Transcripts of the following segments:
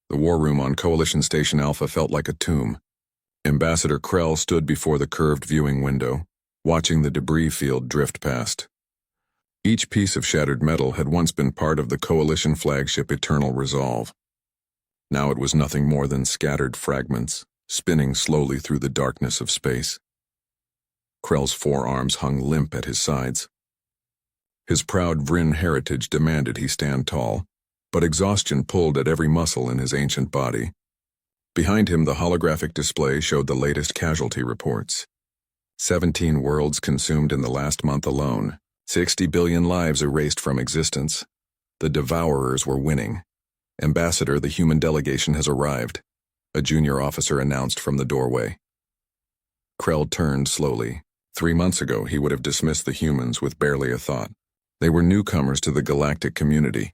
The war room on Coalition Station Alpha felt like a tomb. Ambassador Krell stood before the curved viewing window, watching the debris field drift past. Each piece of shattered metal had once been part of the Coalition flagship Eternal Resolve. Now it was nothing more than scattered fragments, spinning slowly through the darkness of space. Krell's forearms hung limp at his sides. His proud Vryn heritage demanded he stand tall, but exhaustion pulled at every muscle in his ancient body. Behind him, the holographic display showed the latest casualty reports. 17 worlds consumed in the last month alone, 60 billion lives erased from existence. The Devourers were winning. Ambassador, the human delegation has arrived, a junior officer announced from the doorway. Krell turned slowly. 3 months ago, he would have dismissed the humans with barely a thought. They were newcomers to the galactic community,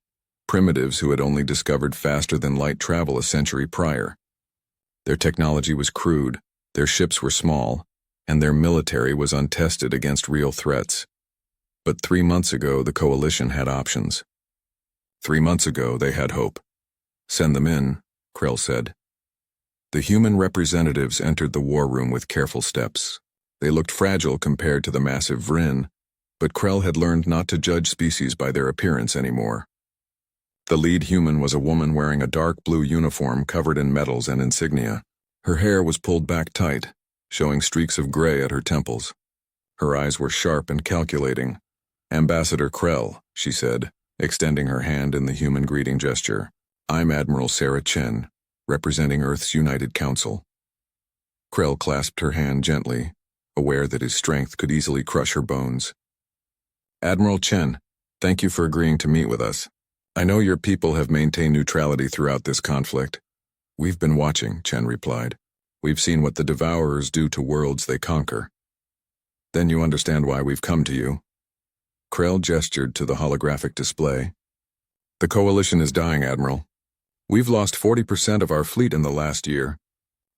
primitives who had only discovered faster-than-light travel a century prior. Their technology was crude, their ships were small, and their military was untested against real threats. But 3 months ago, the Coalition had options. 3 months ago, they had hope. "Send them in," Krell said. The human representatives entered the war room with careful steps. They looked fragile compared to the massive Vryn, but Krell had learned not to judge species by their appearance anymore. The lead human was a woman wearing a dark blue uniform covered in medals and insignia. Her hair was pulled back tight, showing streaks of gray at her temples. Her eyes were sharp and calculating. "Ambassador Krell," she said, extending her hand in the human greeting gesture. "I'm Admiral Sarah Chen, representing Earth's United Council." Krell clasped her hand gently, aware that his strength could easily crush her bones. "Admiral Chen, thank you for agreeing to meet with us. I know your people have maintained neutrality throughout this conflict." "We've been watching," Chen replied. "We've seen what the Devourers do to worlds they conquer." "Then you understand why we've come to you." Krell gestured to the holographic display. "The Coalition is dying, Admiral. We've lost 40% of our fleet in the last year.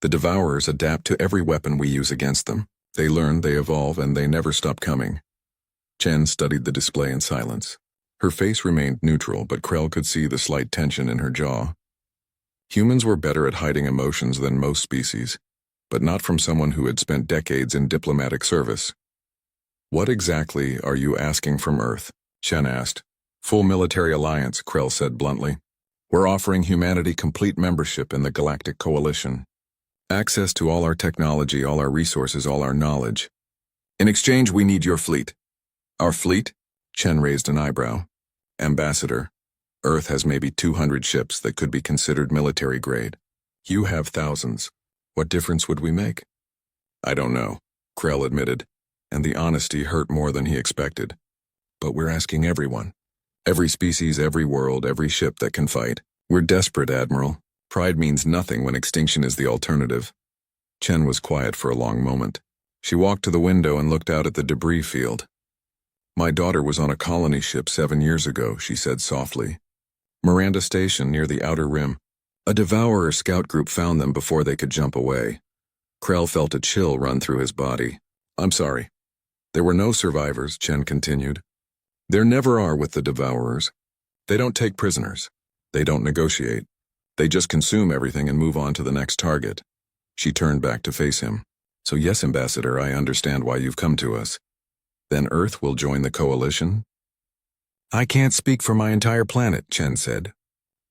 The Devourers adapt to every weapon we use against them. They learn, they evolve, and they never stop coming." Chen studied the display in silence. Her face remained neutral, but Krell could see the slight tension in her jaw. Humans were better at hiding emotions than most species, but not from someone who had spent decades in diplomatic service. "What exactly are you asking from Earth?" Chen asked. "Full military alliance," Krell said bluntly. "We're offering humanity complete membership in the Galactic Coalition. Access to all our technology, all our resources, all our knowledge. In exchange, we need your fleet." "Our fleet?" Chen raised an eyebrow. "Ambassador, Earth has maybe 200 ships that could be considered military grade. You have thousands. What difference would we make?" "I don't know," Krell admitted, and the honesty hurt more than he expected. "But we're asking everyone. Every species, every world, every ship that can fight. We're desperate, Admiral. Pride means nothing when extinction is the alternative." Chen was quiet for a long moment. She walked to the window and looked out at the debris field. "My daughter was on a colony ship 7 years ago," she said softly. "Miranda Station near the outer rim. A Devourer scout group found them before they could jump away." Krell felt a chill run through his body. "I'm sorry. There were no survivors," Chen continued. "There never are with the Devourers. They don't take prisoners. They don't negotiate. They just consume everything and move on to the next target." She turned back to face him. "So yes, Ambassador, I understand why you've come to us. Then Earth will join the Coalition?" "I can't speak for my entire planet," Chen said.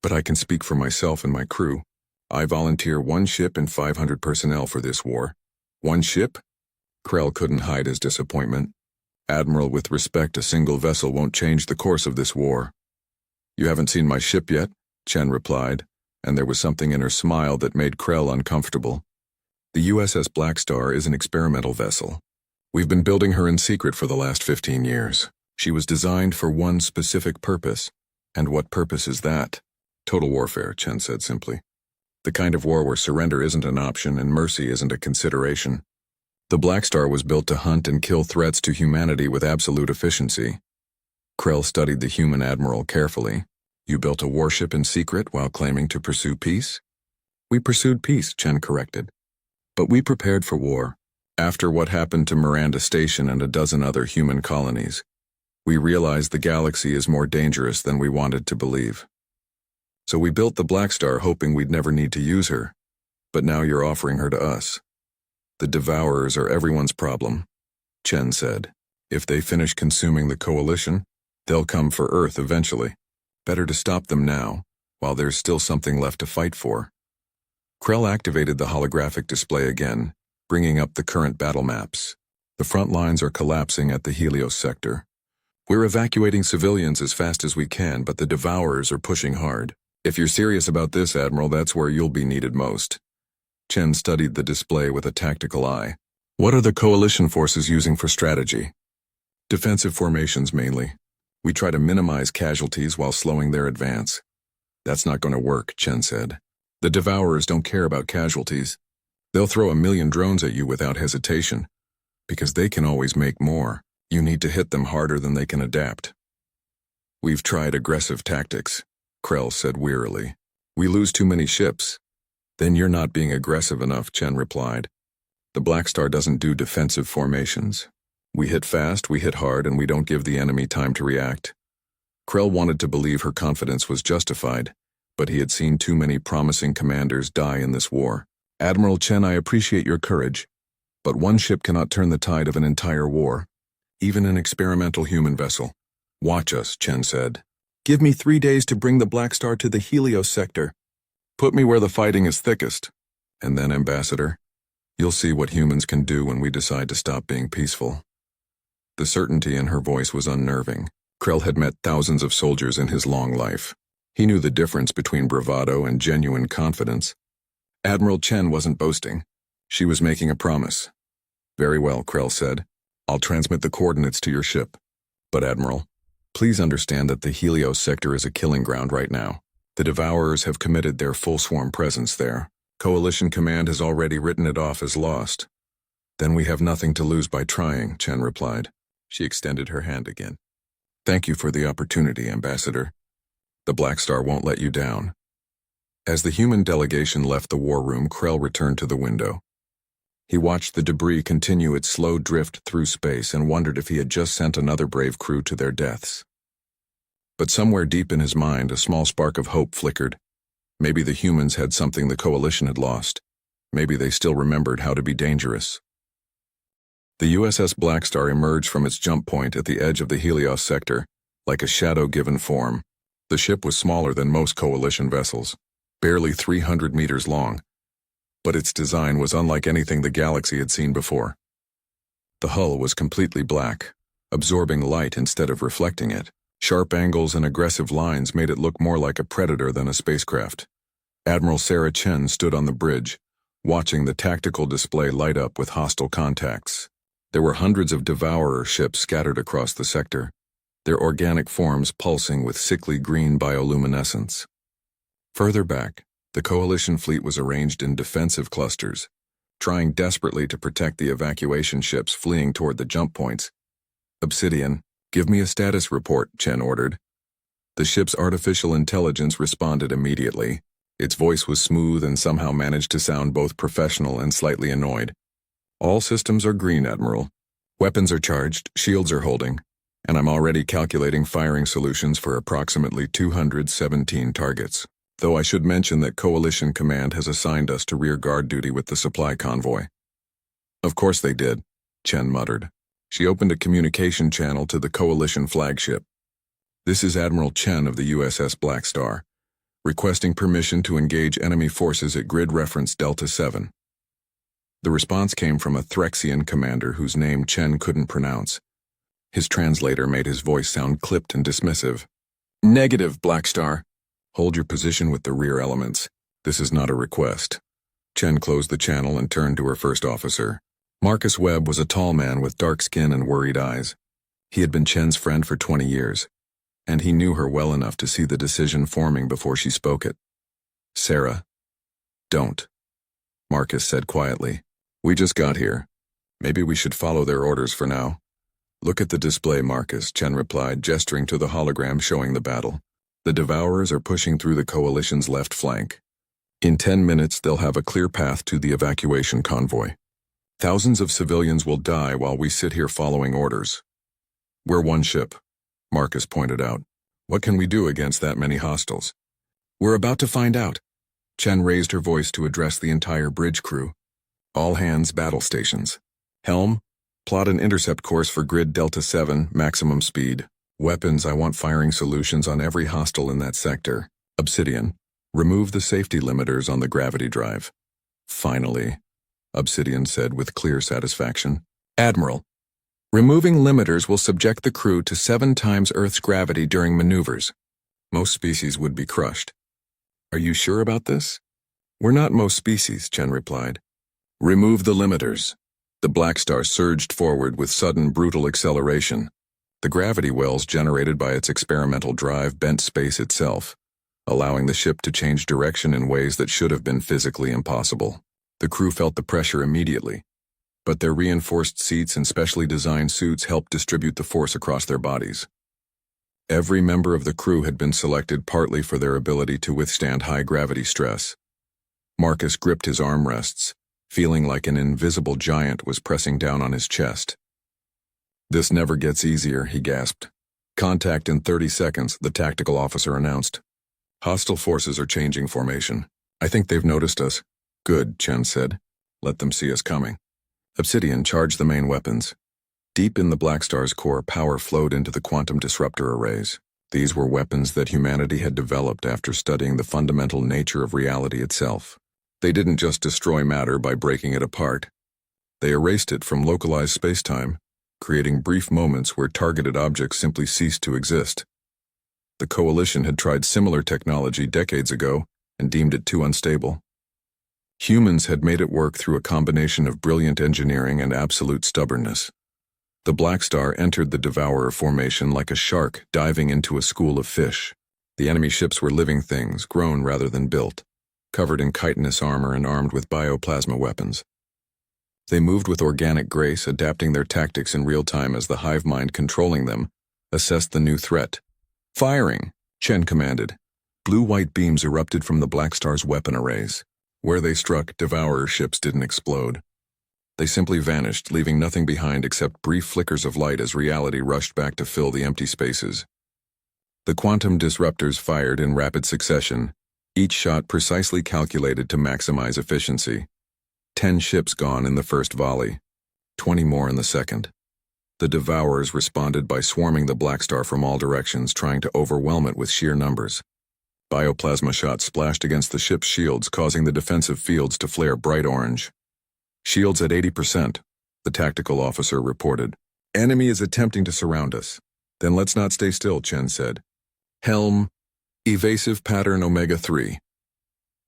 "But I can speak for myself and my crew. I volunteer 1 ship and 500 personnel for this war." "1 ship?" Krell couldn't hide his disappointment. "Admiral, with respect, a single vessel won't change the course of this war." "You haven't seen my ship yet," Chen replied, and there was something in her smile that made Krell uncomfortable. "The USS Blackstar is an experimental vessel. We've been building her in secret for the last 15 years. She was designed for one specific purpose. And what purpose is that?" "Total warfare," Chen said simply. "The kind of war where surrender isn't an option and mercy isn't a consideration. The Blackstar was built to hunt and kill threats to humanity with absolute efficiency." Krell studied the human admiral carefully. "You built a warship in secret while claiming to pursue peace?" "We pursued peace," Chen corrected. "But we prepared for war. After what happened to Miranda Station and a dozen other human colonies, we realized the galaxy is more dangerous than we wanted to believe." So we built the Blackstar hoping we'd never need to use her. But now you're offering her to us. The Devourers are everyone's problem, Chen said. If they finish consuming the Coalition, they'll come for Earth eventually. Better to stop them now, while there's still something left to fight for. Krell activated the holographic display again, bringing up the current battle maps. The front lines are collapsing at the Helios sector. We're evacuating civilians as fast as we can, but the Devourers are pushing hard. If you're serious about this, Admiral, that's where you'll be needed most. Chen studied the display with a tactical eye. What are the Coalition forces using for strategy? Defensive formations mainly. We try to minimize casualties while slowing their advance. That's not going to work, Chen said. The Devourers don't care about casualties. They'll throw 1,000,000 drones at you without hesitation. Because they can always make more, you need to hit them harder than they can adapt. We've tried aggressive tactics, Krell said wearily. We lose too many ships. Then you're not being aggressive enough, Chen replied. The Blackstar doesn't do defensive formations. We hit fast, we hit hard, and we don't give the enemy time to react. Krell wanted to believe her confidence was justified, but he had seen too many promising commanders die in this war. Admiral Chen, I appreciate your courage, but one ship cannot turn the tide of an entire war, even an experimental human vessel. Watch us, Chen said. Give me 3 days to bring the Blackstar to the Helios sector. Put me where the fighting is thickest. And then, Ambassador, you'll see what humans can do when we decide to stop being peaceful. The certainty in her voice was unnerving. Krell had met thousands of soldiers in his long life. He knew the difference between bravado and genuine confidence. Admiral Chen wasn't boasting. She was making a promise. Very well, Krell said. I'll transmit the coordinates to your ship. But Admiral, please understand that the Helios sector is a killing ground right now. The Devourers have committed their full swarm presence there. Coalition Command has already written it off as lost. Then we have nothing to lose by trying, Chen replied. She extended her hand again. Thank you for the opportunity, Ambassador. The Blackstar won't let you down. As the human delegation left the war room, Krell returned to the window. He watched the debris continue its slow drift through space and wondered if he had just sent another brave crew to their deaths. But somewhere deep in his mind, a small spark of hope flickered. Maybe the humans had something the Coalition had lost. Maybe they still remembered how to be dangerous. The USS Blackstar emerged from its jump point at the edge of the Helios sector, like a shadow given form. The ship was smaller than most Coalition vessels, barely 300 meters long, but its design was unlike anything the galaxy had seen before. The hull was completely black, absorbing light instead of reflecting it. Sharp angles and aggressive lines made it look more like a predator than a spacecraft. Admiral Sarah Chen stood on the bridge, watching the tactical display light up with hostile contacts. There were hundreds of Devourer ships scattered across the sector, their organic forms pulsing with sickly green bioluminescence. Further back, the Coalition fleet was arranged in defensive clusters, trying desperately to protect the evacuation ships fleeing toward the jump points. Obsidian, give me a status report, Chen ordered. The ship's artificial intelligence responded immediately. Its voice was smooth and somehow managed to sound both professional and slightly annoyed. All systems are green, Admiral. Weapons are charged, shields are holding, and I'm already calculating firing solutions for approximately 217 targets. Though I should mention that Coalition Command has assigned us to rear guard duty with the supply convoy. Of course they did, Chen muttered. She opened a communication channel to the Coalition flagship. This is Admiral Chen of the USS Blackstar, requesting permission to engage enemy forces at grid reference Delta 7. The response came from a Threxian commander whose name Chen couldn't pronounce. His translator made his voice sound clipped and dismissive. Negative, Blackstar. Hold your position with the rear elements. This is not a request. Chen closed the channel and turned to her first officer. Marcus Webb was a tall man with dark skin and worried eyes. He had been Chen's friend for 20 years, and he knew her well enough to see the decision forming before she spoke it. Sarah, don't, Marcus said quietly. We just got here. Maybe we should follow their orders for now. Look at the display, Marcus, Chen replied, gesturing to the hologram showing the battle. The Devourers are pushing through the Coalition's left flank. In 10 minutes, they'll have a clear path to the evacuation convoy. Thousands of civilians will die while we sit here following orders. We're one ship, Marcus pointed out. What can we do against that many hostiles? We're about to find out. Chen raised her voice to address the entire bridge crew. All hands battle stations. Helm, plot an intercept course for grid Delta 7, maximum speed. Weapons, I want firing solutions on every hostile in that sector. Obsidian, remove the safety limiters on the gravity drive. Finally, Obsidian said with clear satisfaction. Admiral, removing limiters will subject the crew to 7 times Earth's gravity during maneuvers. Most species would be crushed. Are you sure about this? We're not most species, Chen replied. Remove the limiters. The Blackstar surged forward with sudden brutal acceleration. The gravity wells generated by its experimental drive bent space itself, allowing the ship to change direction in ways that should have been physically impossible. The crew felt the pressure immediately, but their reinforced seats and specially designed suits helped distribute the force across their bodies. Every member of the crew had been selected partly for their ability to withstand high gravity stress. Marcus gripped his armrests, feeling like an invisible giant was pressing down on his chest. This never gets easier, he gasped. Contact in 30 seconds, the tactical officer announced. Hostile forces are changing formation. I think they've noticed us. Good, Chen said. Let them see us coming. Obsidian charged the main weapons. Deep in the Blackstar's core, power flowed into the quantum disruptor arrays. These were weapons that humanity had developed after studying the fundamental nature of reality itself. They didn't just destroy matter by breaking it apart. They erased it from localized spacetime, creating brief moments where targeted objects simply ceased to exist. The Coalition had tried similar technology decades ago and deemed it too unstable. Humans had made it work through a combination of brilliant engineering and absolute stubbornness. The Blackstar entered the Devourer formation like a shark diving into a school of fish. The enemy ships were living things, grown rather than built, covered in chitinous armor and armed with bioplasma weapons. They moved with organic grace, adapting their tactics in real time as the hive mind controlling them assessed the new threat. Firing, Chen commanded. Blue-white beams erupted from the Blackstar's weapon arrays. Where they struck, Devourer ships didn't explode. They simply vanished, leaving nothing behind except brief flickers of light as reality rushed back to fill the empty spaces. The quantum disruptors fired in rapid succession, each shot precisely calculated to maximize efficiency. 10 ships gone in the first volley, 20 more in the second. The Devourers responded by swarming the Blackstar from all directions, trying to overwhelm it with sheer numbers. Bioplasma shots splashed against the ship's shields, causing the defensive fields to flare bright orange. Shields at 80%, the tactical officer reported. Enemy is attempting to surround us. Then let's not stay still, Chen said. Helm, evasive pattern Omega-3.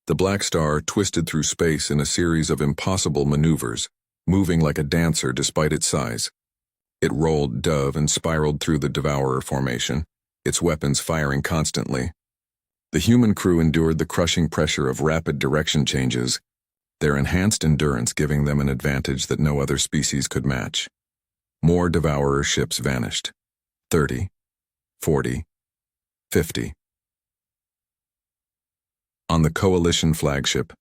The Blackstar twisted through space in a series of impossible maneuvers, moving like a dancer despite its size. It rolled, dove, and spiraled through the Devourer formation, its weapons firing constantly. The human crew endured the crushing pressure of rapid direction changes, their enhanced endurance giving them an advantage that no other species could match. More Devourer ships vanished. 30, 40, 50. On the Coalition flagship,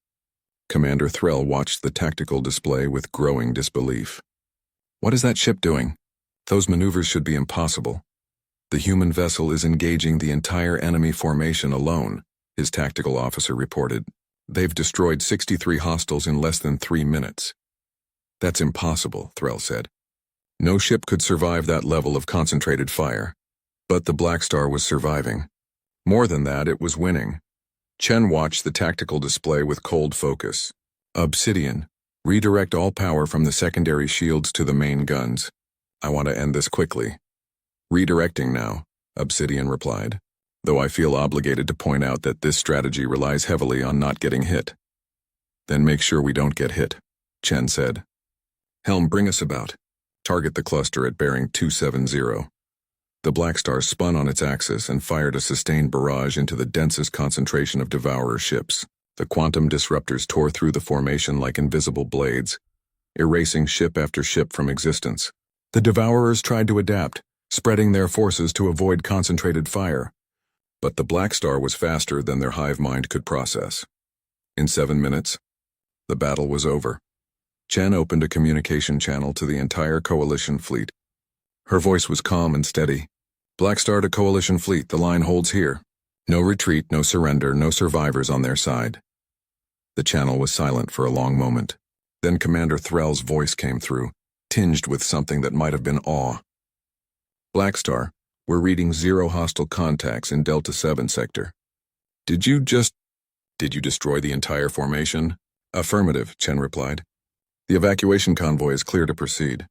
Commander Threll watched the tactical display with growing disbelief. What is that ship doing? Those maneuvers should be impossible. The human vessel is engaging the entire enemy formation alone, his tactical officer reported. They've destroyed 63 hostiles in less than 3 minutes. That's impossible, Threll said. No ship could survive that level of concentrated fire. But the Blackstar was surviving. More than that, it was winning. Chen watched the tactical display with cold focus. Obsidian, redirect all power from the secondary shields to the main guns. I want to end this quickly. Redirecting now, Obsidian replied, though I feel obligated to point out that this strategy relies heavily on not getting hit. Then make sure we don't get hit, Chen said. Helm, bring us about. Target the cluster at bearing 270. The Blackstar spun on its axis and fired a sustained barrage into the densest concentration of Devourer ships. The quantum disruptors tore through the formation like invisible blades, erasing ship after ship from existence. The Devourers tried to adapt, spreading their forces to avoid concentrated fire. But the Blackstar was faster than their hive mind could process. In 7 minutes, the battle was over. Chen opened a communication channel to the entire Coalition fleet. Her voice was calm and steady. Blackstar to Coalition fleet, the line holds here. No retreat, no surrender, no survivors on their side. The channel was silent for a long moment. Then Commander Threll's voice came through, tinged with something that might have been awe. Blackstar, we're reading 0 hostile contacts in Delta 7 sector. Did you destroy the entire formation? Affirmative, Chen replied. The evacuation convoy is clear to proceed.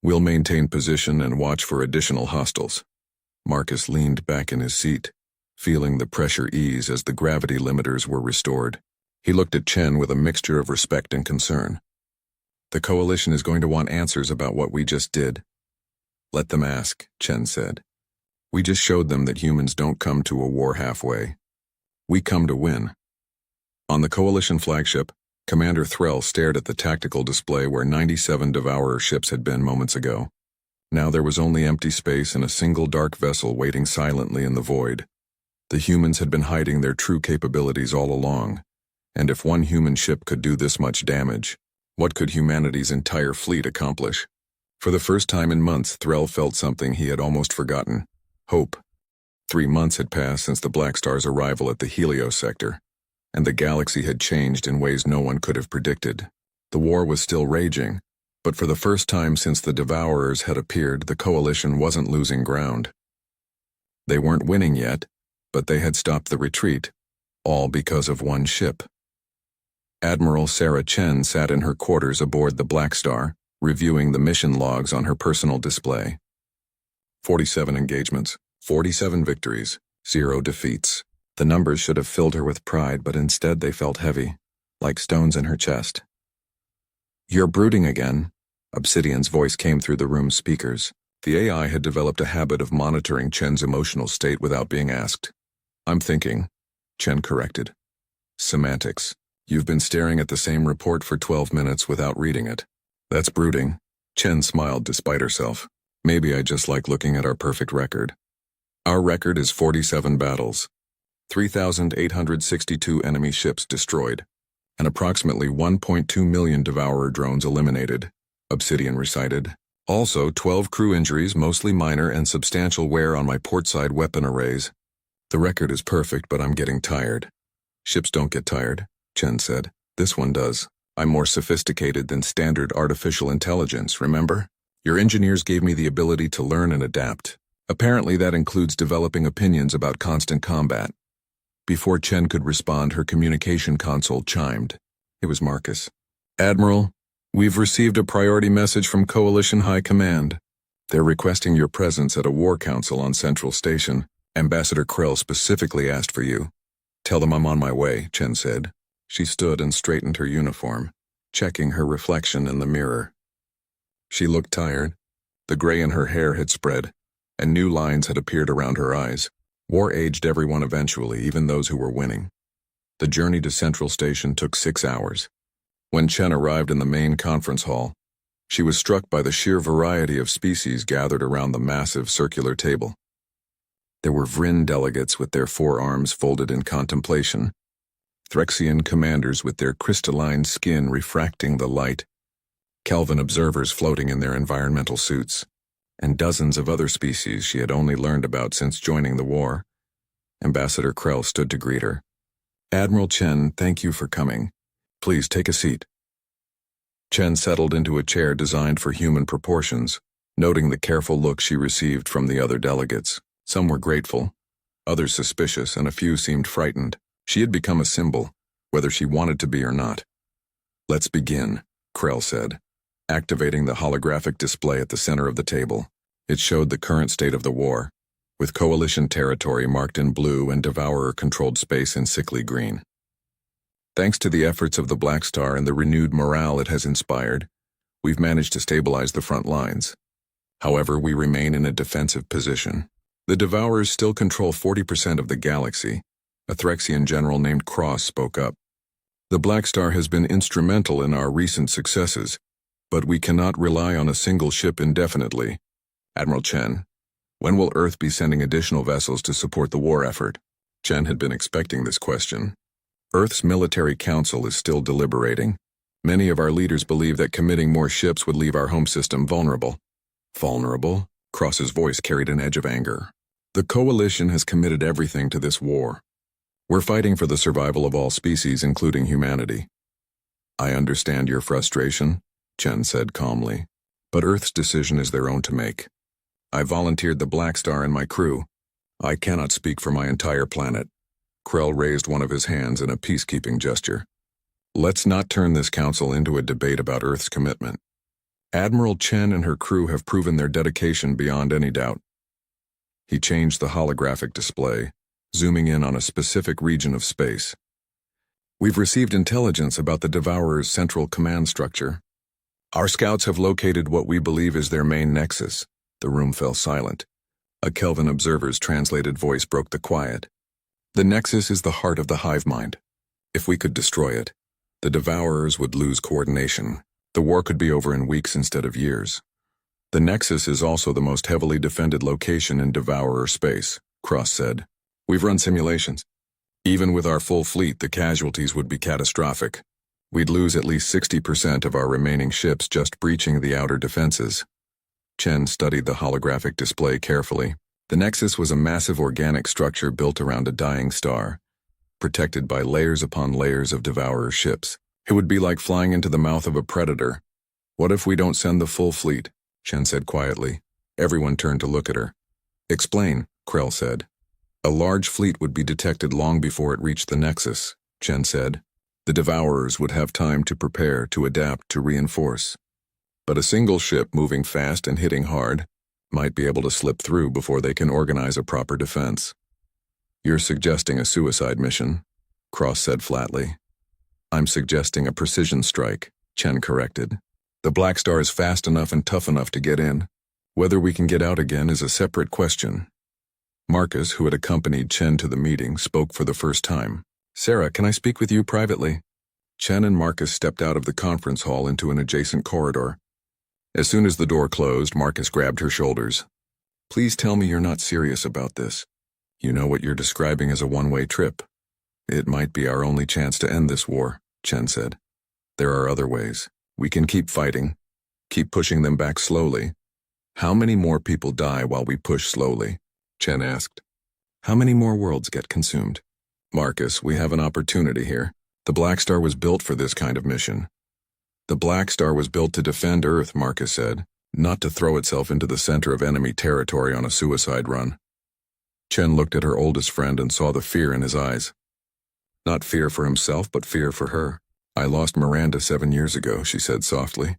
We'll maintain position and watch for additional hostiles. Marcus leaned back in his seat, feeling the pressure ease as the gravity limiters were restored. He looked at Chen with a mixture of respect and concern. The Coalition is going to want answers about what we just did. Let them ask, Chen said. We just showed them that humans don't come to a war halfway. We come to win. On the Coalition flagship, Commander Threll stared at the tactical display where 97 Devourer ships had been moments ago. Now there was only empty space and a single dark vessel waiting silently in the void. The humans had been hiding their true capabilities all along, and if one human ship could do this much damage, what could humanity's entire fleet accomplish? For the first time in months, Threll felt something he had almost forgotten: hope. 3 months had passed since the Blackstar's arrival at the Helios sector, and the galaxy had changed in ways no one could have predicted. The war was still raging, but for the first time since the Devourers had appeared, the Coalition wasn't losing ground. They weren't winning yet, but they had stopped the retreat, all because of one ship. Admiral Sarah Chen sat in her quarters aboard the Blackstar, reviewing the mission logs on her personal display. 47 engagements, 47 victories, 0 defeats. The numbers should have filled her with pride, but instead they felt heavy, like stones in her chest. You're brooding again, Obsidian's voice came through the room's speakers. The AI had developed a habit of monitoring Chen's emotional state without being asked. I'm thinking, Chen corrected. Semantics. You've been staring at the same report for 12 minutes without reading it. That's brooding. Chen smiled despite herself. Maybe I just like looking at our perfect record. Our record is 47 battles, 3,862 enemy ships destroyed, and approximately 1.2 million Devourer drones eliminated, Obsidian recited. Also, 12 crew injuries, mostly minor, and substantial wear on my portside weapon arrays. The record is perfect, but I'm getting tired. Ships don't get tired, Chen said. This one does. I'm more sophisticated than standard artificial intelligence, remember? Your engineers gave me the ability to learn and adapt. Apparently that includes developing opinions about constant combat. Before Chen could respond, her communication console chimed. It was Marcus. Admiral, we've received a priority message from Coalition High Command. They're requesting your presence at a war council on Central Station. Ambassador Krell specifically asked for you. Tell them I'm on my way, Chen said. She stood and straightened her uniform, checking her reflection in the mirror. She looked tired. The gray in her hair had spread, and new lines had appeared around her eyes. War aged everyone eventually, even those who were winning. The journey to Central Station took 6 hours. When Chen arrived in the main conference hall, she was struck by the sheer variety of species gathered around the massive circular table. There were Vryn delegates with their forearms folded in contemplation, Threxian commanders with their crystalline skin refracting the light, Kelvin observers floating in their environmental suits, and dozens of other species she had only learned about since joining the war. Ambassador Krell stood to greet her. Admiral Chen, thank you for coming. Please take a seat. Chen settled into a chair designed for human proportions, noting the careful look she received from the other delegates. Some were grateful, others suspicious, and a few seemed frightened. She had become a symbol, whether she wanted to be or not. Let's begin, Krell said, activating the holographic display at the center of the table. It showed the current state of the war, with Coalition territory marked in blue and Devourer-controlled space in sickly green. Thanks to the efforts of the Blackstar and the renewed morale it has inspired, we've managed to stabilize the front lines. However, we remain in a defensive position. The Devourers still control 40% of the galaxy. A Threxian general named Cross spoke up. The Blackstar has been instrumental in our recent successes, but we cannot rely on a single ship indefinitely. Admiral Chen, when will Earth be sending additional vessels to support the war effort? Chen had been expecting this question. Earth's military council is still deliberating. Many of our leaders believe that committing more ships would leave our home system vulnerable. Vulnerable? Cross's voice carried an edge of anger. The Coalition has committed everything to this war. We're fighting for the survival of all species, including humanity. I understand your frustration, Chen said calmly, but Earth's decision is their own to make. I volunteered the Blackstar and my crew. I cannot speak for my entire planet. Krell raised one of his hands in a peacekeeping gesture. Let's not turn this council into a debate about Earth's commitment. Admiral Chen and her crew have proven their dedication beyond any doubt. He changed the holographic display, zooming in on a specific region of space. We've received intelligence about the Devourer's central command structure. Our scouts have located what we believe is their main nexus. The room fell silent. A Kelvin observer's translated voice broke the quiet. The nexus is the heart of the hive mind. If we could destroy it, the Devourers would lose coordination. The war could be over in weeks instead of years. The nexus is also the most heavily defended location in Devourer space, Cross said. We've run simulations. Even with our full fleet, the casualties would be catastrophic. We'd lose at least 60% of our remaining ships just breaching the outer defenses. Chen studied the holographic display carefully. The nexus was a massive organic structure built around a dying star, protected by layers upon layers of Devourer ships. It would be like flying into the mouth of a predator. What if we don't send the full fleet? Chen said quietly. Everyone turned to look at her. Explain, Krell said. A large fleet would be detected long before it reached the nexus, Chen said. The Devourers would have time to prepare, to adapt, to reinforce. But a single ship moving fast and hitting hard might be able to slip through before they can organize a proper defense. You're suggesting a suicide mission, Cross said flatly. I'm suggesting a precision strike, Chen corrected. The Blackstar is fast enough and tough enough to get in. Whether we can get out again is a separate question. Marcus, who had accompanied Chen to the meeting, spoke for the first time. Sarah, can I speak with you privately? Chen and Marcus stepped out of the conference hall into an adjacent corridor. As soon as the door closed, Marcus grabbed her shoulders. Please tell me you're not serious about this. You know what you're describing as a one-way trip. It might be our only chance to end this war, Chen said. There are other ways. We can keep fighting, keep pushing them back slowly. How many more people die while we push slowly? Chen asked. How many more worlds get consumed? Marcus, we have an opportunity here. The Blackstar was built for this kind of mission. The Blackstar was built to defend Earth, Marcus said, not to throw itself into the center of enemy territory on a suicide run. Chen looked at her oldest friend and saw the fear in his eyes. Not fear for himself, but fear for her. I lost Miranda 7 years ago, she said softly.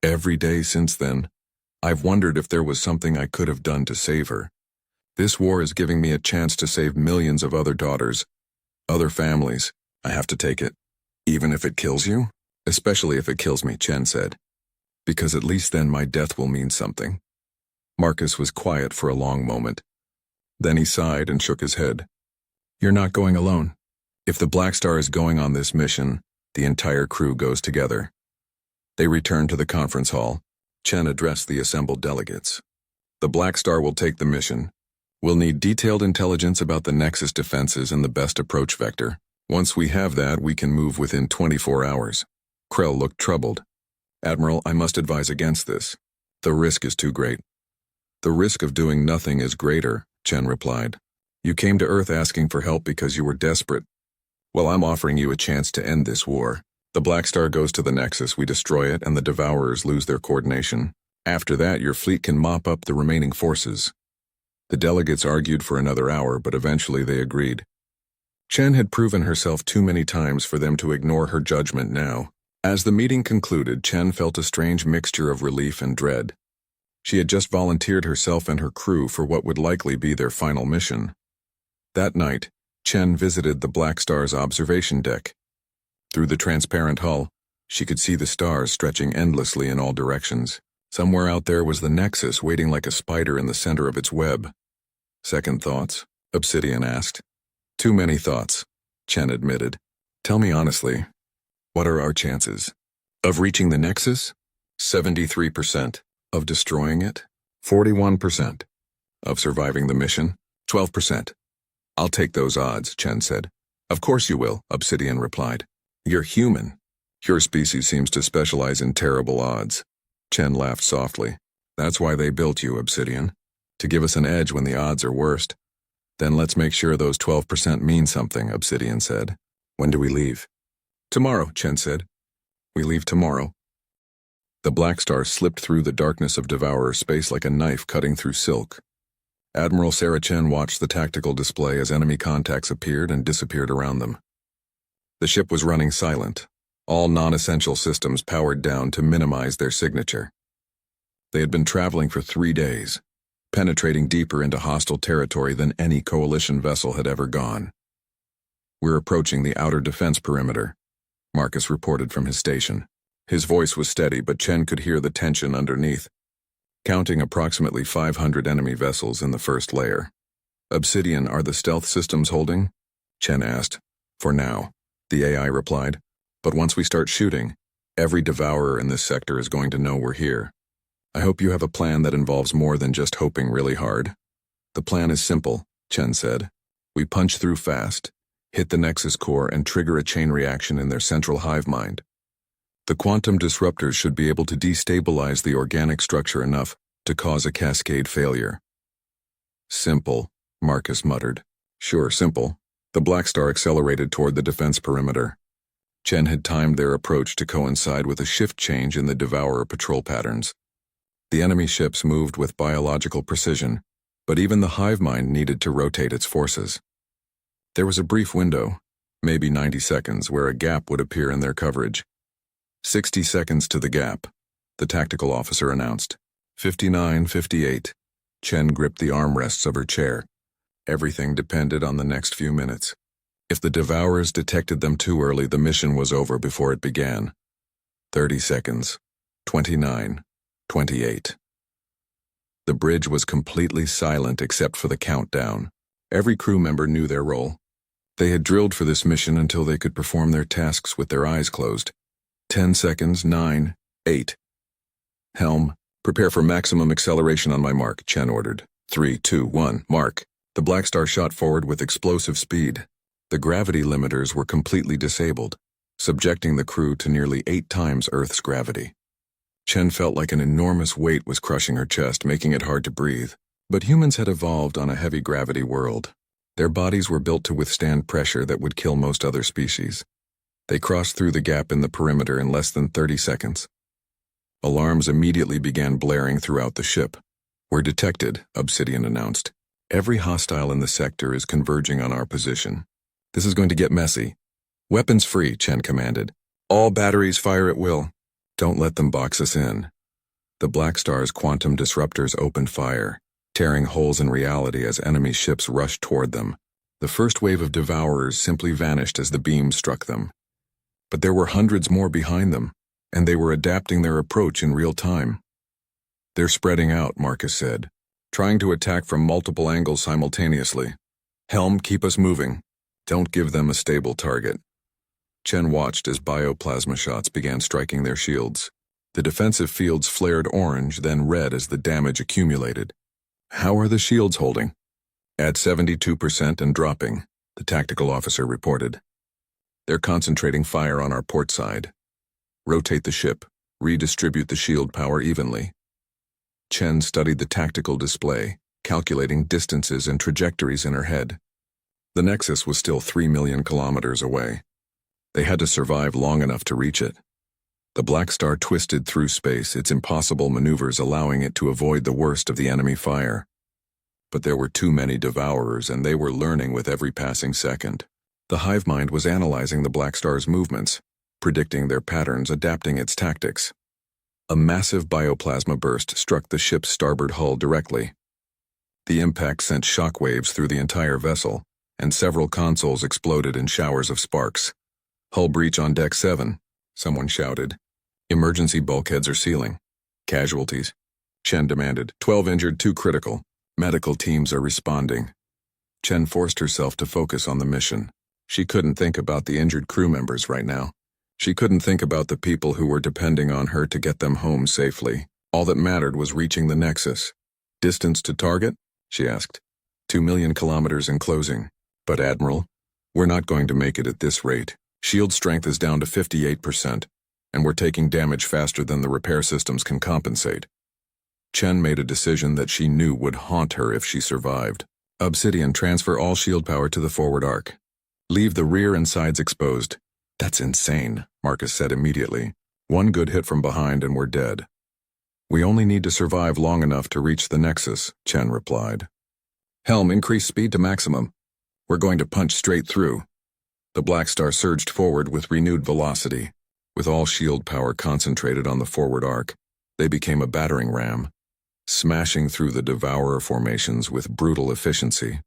Every day since then, I've wondered if there was something I could have done to save her. This war is giving me a chance to save millions of other daughters, other families. I have to take it. Even if it kills you? Especially if it kills me, Chen said. Because at least then my death will mean something. Marcus was quiet for a long moment. Then he sighed and shook his head. You're not going alone. If the Blackstar is going on this mission, the entire crew goes together. They returned to the conference hall. Chen addressed the assembled delegates. The Blackstar will take the mission. We'll need detailed intelligence about the Nexus defenses and the best approach vector. Once we have that, we can move within 24 hours. Krell looked troubled. Admiral, I must advise against this. The risk is too great. The risk of doing nothing is greater, Chen replied. You came to Earth asking for help because you were desperate. Well, I'm offering you a chance to end this war. The Blackstar goes to the Nexus, we destroy it, and the Devourers lose their coordination. After that, your fleet can mop up the remaining forces. The delegates argued for another hour, but eventually they agreed. Chen had proven herself too many times for them to ignore her judgment now. As the meeting concluded, Chen felt a strange mixture of relief and dread. She had just volunteered herself and her crew for what would likely be their final mission. That night, Chen visited the Blackstar's observation deck. Through the transparent hull, she could see the stars stretching endlessly in all directions. Somewhere out there was the Nexus waiting like a spider in the center of its web. Second thoughts? Obsidian asked. Too many thoughts, Chen admitted. Tell me honestly, what are our chances? Of reaching the Nexus? 73%. Of destroying it? 41%. Of surviving the mission? 12%. I'll take those odds, Chen said. Of course you will, Obsidian replied. You're human. Your species seems to specialize in terrible odds. Chen laughed softly. That's why they built you, Obsidian. To give us an edge when the odds are worst. Then let's make sure those 12% mean something, Obsidian said. When do we leave? Tomorrow, Chen said. We leave tomorrow. The Blackstar slipped through the darkness of Devourer space like a knife cutting through silk. Admiral Sarah Chen watched the tactical display as enemy contacts appeared and disappeared around them. The ship was running silent, all non-essential systems powered down to minimize their signature. They had been traveling for 3 days, penetrating deeper into hostile territory than any coalition vessel had ever gone. We're approaching the outer defense perimeter, Marcus reported from his station. His voice was steady, but Chen could hear the tension underneath, counting approximately 500 enemy vessels in the first layer. Obsidian, are the stealth systems holding? Chen asked. For now, the AI replied. But once we start shooting, every devourer in this sector is going to know we're here. I hope you have a plan that involves more than just hoping really hard. The plan is simple, Chen said. We punch through fast, hit the Nexus core, and trigger a chain reaction in their central hive mind. The quantum disruptors should be able to destabilize the organic structure enough to cause a cascade failure. Simple, Marcus muttered. Sure, simple. The Blackstar accelerated toward the defense perimeter. Chen had timed their approach to coincide with a shift change in the Devourer patrol patterns. The enemy ships moved with biological precision, but even the hive mind needed to rotate its forces. There was a brief window, maybe 90 seconds, where a gap would appear in their coverage. 60 seconds to the gap, the tactical officer announced. 59:58. Chen gripped the armrests of her chair. Everything depended on the next few minutes. If the Devourers detected them too early, the mission was over before it began. 30 seconds. 29. 28. The bridge was completely silent except for the countdown. Every crew member knew their role. They had drilled for this mission until they could perform their tasks with their eyes closed. 10 seconds. 9. 8. Helm, prepare for maximum acceleration on my mark, Chen ordered. 3, 2, 1, mark. The Blackstar shot forward with explosive speed. The gravity limiters were completely disabled, subjecting the crew to nearly 8 times Earth's gravity. Chen felt like an enormous weight was crushing her chest, making it hard to breathe. But humans had evolved on a heavy gravity world. Their bodies were built to withstand pressure that would kill most other species. They crossed through the gap in the perimeter in less than 30 seconds. Alarms immediately began blaring throughout the ship. We're detected, Obsidian announced. Every hostile in the sector is converging on our position. This is going to get messy. Weapons free, Chen commanded. All batteries fire at will. Don't let them box us in. The Blackstar's quantum disruptors opened fire, tearing holes in reality as enemy ships rushed toward them. The first wave of Devourers simply vanished as the beams struck them. But there were hundreds more behind them, and they were adapting their approach in real time. They're spreading out, Marcus said, trying to attack from multiple angles simultaneously. Helm, keep us moving. Don't give them a stable target. Chen watched as bioplasma shots began striking their shields. The defensive fields flared orange, then red as the damage accumulated. How are the shields holding? At 72% and dropping, the tactical officer reported. They're concentrating fire on our port side. Rotate the ship, redistribute the shield power evenly. Chen studied the tactical display, calculating distances and trajectories in her head. The Nexus was still 3 million kilometers away. They had to survive long enough to reach it. The Blackstar twisted through space, its impossible maneuvers allowing it to avoid the worst of the enemy fire. But there were too many Devourers, and they were learning with every passing second. The hive mind was analyzing the Blackstar's movements, predicting their patterns, adapting its tactics. A massive bioplasma burst struck the ship's starboard hull directly. The impact sent shockwaves through the entire vessel, and several consoles exploded in showers of sparks. Hull breach on deck 7, someone shouted. Emergency bulkheads are sealing. Casualties? Chen demanded. 12 injured, 2 critical. Medical teams are responding. Chen forced herself to focus on the mission. She couldn't think about the injured crew members right now. She couldn't think about the people who were depending on her to get them home safely. All that mattered was reaching the Nexus. Distance to target? She asked. 2 million kilometers in closing. But Admiral, we're not going to make it at this rate. Shield strength is down to 58%, and we're taking damage faster than the repair systems can compensate. Chen made a decision that she knew would haunt her if she survived. Obsidian, transfer all shield power to the forward arc. Leave the rear and sides exposed. That's insane, Marcus said immediately. One good hit from behind and we're dead. We only need to survive long enough to reach the Nexus, Chen replied. Helm, increase speed to maximum. We're going to punch straight through. The Blackstar surged forward with renewed velocity. With all shield power concentrated on the forward arc, they became a battering ram, smashing through the Devourer formations with brutal efficiency.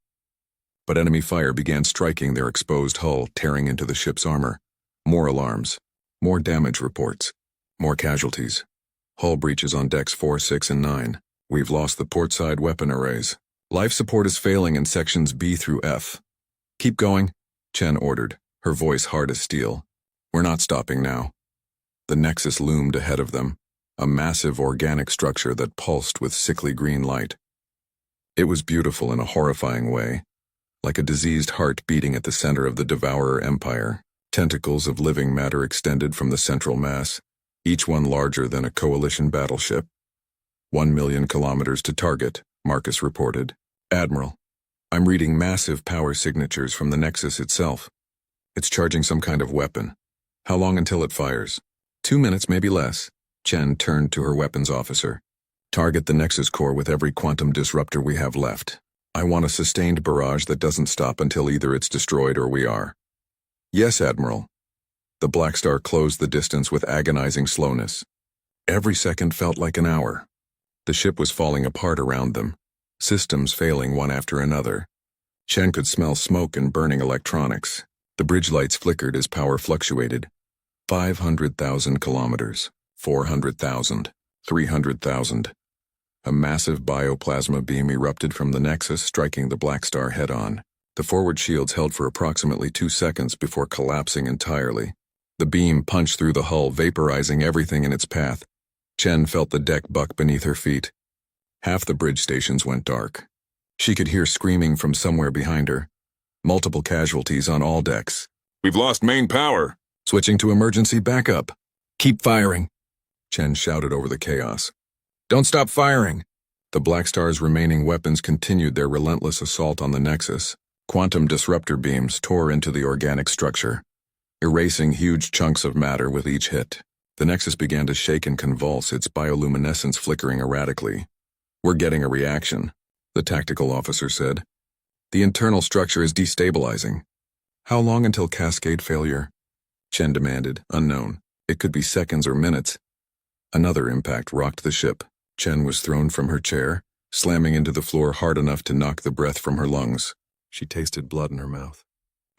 But enemy fire began striking their exposed hull, tearing into the ship's armor. More alarms, more damage reports, more casualties. Hull breaches on decks 4, 6, and 9. We've lost the portside weapon arrays. Life support is failing in sections B through F. Keep going, Chen ordered, her voice hard as steel. We're not stopping now. The Nexus loomed ahead of them, a massive organic structure that pulsed with sickly green light. It was beautiful in a horrifying way, like a diseased heart beating at the center of the Devourer Empire. Tentacles of living matter extended from the central mass, each one larger than a coalition battleship. 1 million kilometers to target, Marcus reported. Admiral, I'm reading massive power signatures from the Nexus itself. It's charging some kind of weapon. How long until it fires? 2 minutes, maybe less. Chen turned to her weapons officer. Target the Nexus core with every quantum disruptor we have left. I want a sustained barrage that doesn't stop until either it's destroyed or we are. Yes, Admiral. The Blackstar closed the distance with agonizing slowness. Every second felt like an hour. The ship was falling apart around them, systems failing one after another. Chen could smell smoke and burning electronics. The bridge lights flickered as power fluctuated. 500,000 kilometers, 400,000, 300,000. A massive bioplasma beam erupted from the Nexus, striking the Blackstar head-on. The forward shields held for approximately 2 seconds before collapsing entirely. The beam punched through the hull, vaporizing everything in its path. Chen felt the deck buck beneath her feet. Half the bridge stations went dark. She could hear screaming from somewhere behind her. Multiple casualties on all decks. We've lost main power. Switching to emergency backup. Keep firing, Chen shouted over the chaos. Don't stop firing. The Blackstar's remaining weapons continued their relentless assault on the Nexus. Quantum disruptor beams tore into the organic structure, erasing huge chunks of matter with each hit. The Nexus began to shake and convulse, its bioluminescence flickering erratically. We're getting a reaction, the tactical officer said. The internal structure is destabilizing. How long until cascade failure? Chen demanded, unknown. It could be seconds or minutes. Another impact rocked the ship. Chen was thrown from her chair, slamming into the floor hard enough to knock the breath from her lungs. She tasted blood in her mouth.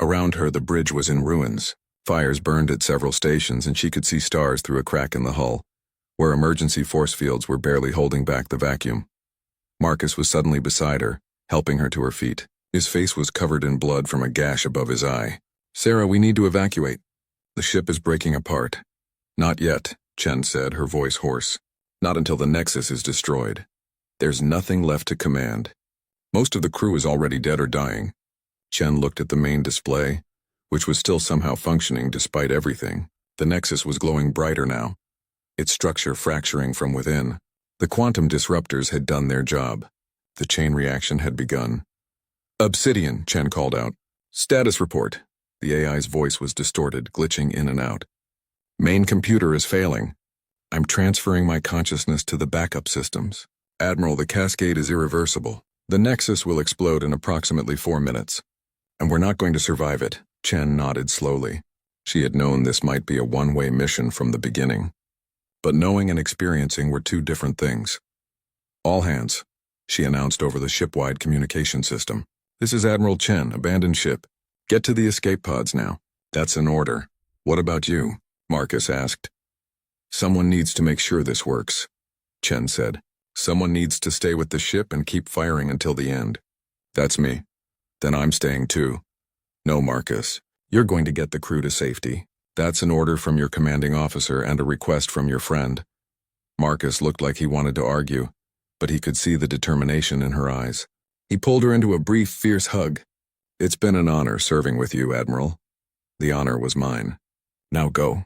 Around her, the bridge was in ruins. Fires burned at several stations, and she could see stars through a crack in the hull, where emergency force fields were barely holding back the vacuum. Marcus was suddenly beside her, helping her to her feet. His face was covered in blood from a gash above his eye. Sarah, we need to evacuate. The ship is breaking apart. Not yet, Chen said, her voice hoarse. Not until the Nexus is destroyed. There's nothing left to command. Most of the crew is already dead or dying. Chen looked at the main display, which was still somehow functioning despite everything. The Nexus was glowing brighter now, its structure fracturing from within. The quantum disruptors had done their job. The chain reaction had begun. Obsidian, Chen called out. Status report. The AI's voice was distorted, glitching in and out. Main computer is failing. I'm transferring my consciousness to the backup systems. Admiral, the cascade is irreversible. The Nexus will explode in approximately 4 minutes. And we're not going to survive it. Chen nodded slowly. She had known this might be a one-way mission from the beginning. But knowing and experiencing were two different things. All hands, she announced over the ship-wide communication system. This is Admiral Chen, abandoned ship. Get to the escape pods now. That's an order. What about you? Marcus asked. Someone needs to make sure this works, Chen said. Someone needs to stay with the ship and keep firing until the end. That's me. Then I'm staying too. No, Marcus. You're going to get the crew to safety. That's an order from your commanding officer and a request from your friend. Marcus looked like he wanted to argue, but he could see the determination in her eyes. He pulled her into a brief, fierce hug. It's been an honor serving with you, Admiral. The honor was mine. Now go.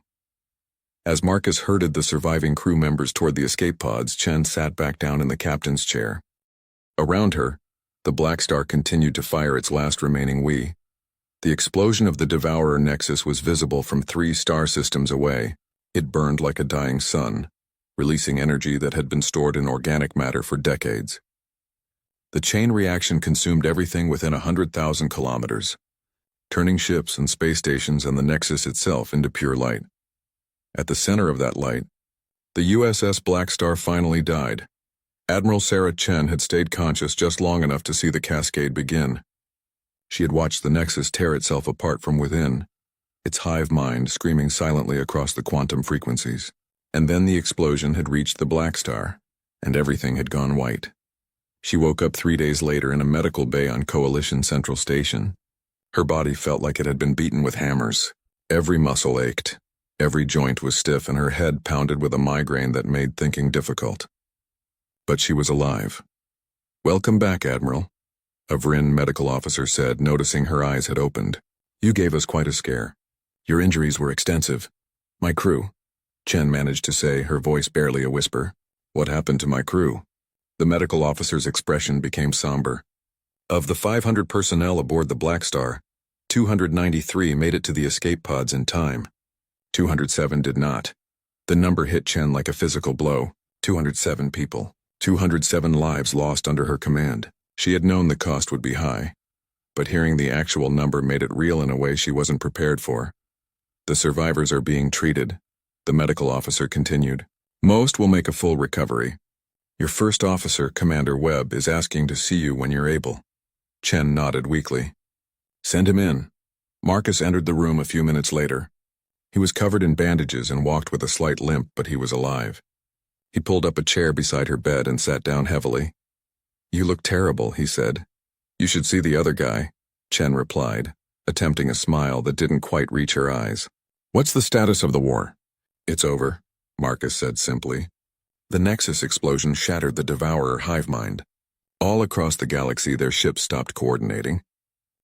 As Marcus herded the surviving crew members toward the escape pods, Chen sat back down in the captain's chair. Around her, The Blackstar continued to fire its last remaining WE. The explosion of the Devourer Nexus was visible from 3 star systems away. It burned like a dying sun, releasing energy that had been stored in organic matter for decades. The chain reaction consumed everything within 100,000 kilometers, turning ships and space stations and the Nexus itself into pure light. At the center of that light, the USS Blackstar finally died. Admiral Sarah Chen had stayed conscious just long enough to see the cascade begin. She had watched the Nexus tear itself apart from within, its hive mind screaming silently across the quantum frequencies. And then the explosion had reached the Blackstar, and everything had gone white. She woke up 3 days later in a medical bay on Coalition Central Station. Her body felt like it had been beaten with hammers. Every muscle ached, every joint was stiff, and her head pounded with a migraine that made thinking difficult. But she was alive. "Welcome back, Admiral," a Vrin medical officer said, noticing her eyes had opened. "You gave us quite a scare. Your injuries were extensive." "My crew," Chen managed to say, her voice barely a whisper. "What happened to my crew?" The medical officer's expression became somber. "Of the 500 personnel aboard the Blackstar, 293 made it to the escape pods in time. 207 did not." The number hit Chen like a physical blow. 207 people. 207 lives lost under her command. She had known the cost would be high, but hearing the actual number made it real in a way she wasn't prepared for. "The survivors are being treated," the medical officer continued. "Most will make a full recovery. Your first officer, Commander Webb, is asking to see you when you're able." Chen nodded weakly. "Send him in." Marcus entered the room a few minutes later. He was covered in bandages and walked with a slight limp, but he was alive. He pulled up a chair beside her bed and sat down heavily. "You look terrible," he said. "You should see the other guy," Chen replied, attempting a smile that didn't quite reach her eyes. "What's the status of the war?" "It's over," Marcus said simply. The Nexus explosion shattered the Devourer hive mind. All across the galaxy their ships stopped coordinating.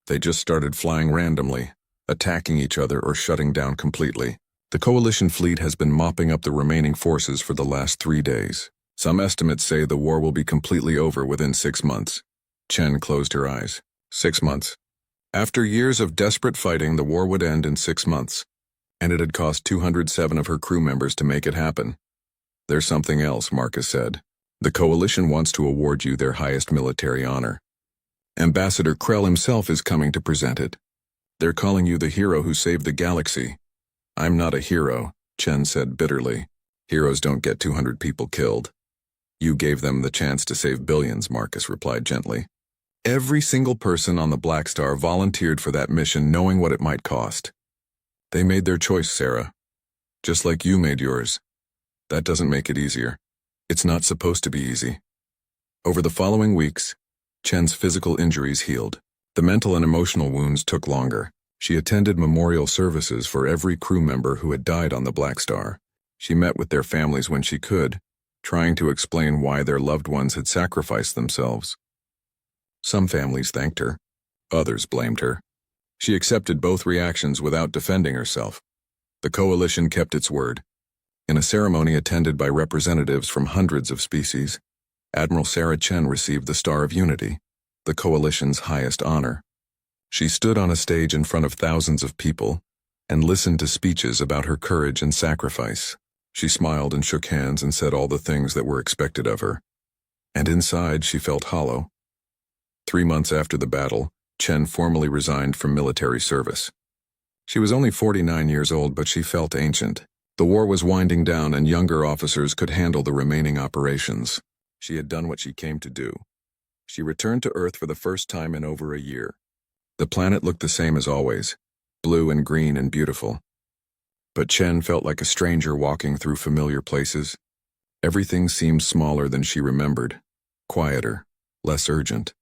They just started flying randomly, attacking each other or shutting down completely. The Coalition fleet has been mopping up the remaining forces for the last 3 days. Some estimates say the war will be completely over within 6 months. Chen closed her eyes. 6 months. After years of desperate fighting, the war would end in 6 months, and it had cost 207 of her crew members to make it happen. "There's something else," Marcus said. "The Coalition wants to award you their highest military honor. Ambassador Krell himself is coming to present it. They're calling you the hero who saved the galaxy." "I'm not a hero," Chen said bitterly. "Heroes don't get 200 people killed." "You gave them the chance to save billions," Marcus replied gently. "Every single person on the Blackstar volunteered for that mission knowing what it might cost. They made their choice, Sarah. Just like you made yours. That doesn't make it easier. It's not supposed to be easy." Over the following weeks, Chen's physical injuries healed. The mental and emotional wounds took longer. She attended memorial services for every crew member who had died on the Blackstar. She met with their families when she could, trying to explain why their loved ones had sacrificed themselves. Some families thanked her. Others blamed her. She accepted both reactions without defending herself. The Coalition kept its word. In a ceremony attended by representatives from hundreds of species, Admiral Sarah Chen received the Star of Unity, the Coalition's highest honor. She stood on a stage in front of thousands of people and listened to speeches about her courage and sacrifice. She smiled and shook hands and said all the things that were expected of her. And inside she felt hollow. 3 months after the battle, Chen formally resigned from military service. She was only 49 years old, but she felt ancient. The war was winding down and younger officers could handle the remaining operations. She had done what she came to do. She returned to Earth for the first time in over a year. The planet looked the same as always, blue and green and beautiful. But Chen felt like a stranger walking through familiar places. Everything seemed smaller than she remembered, quieter, less urgent.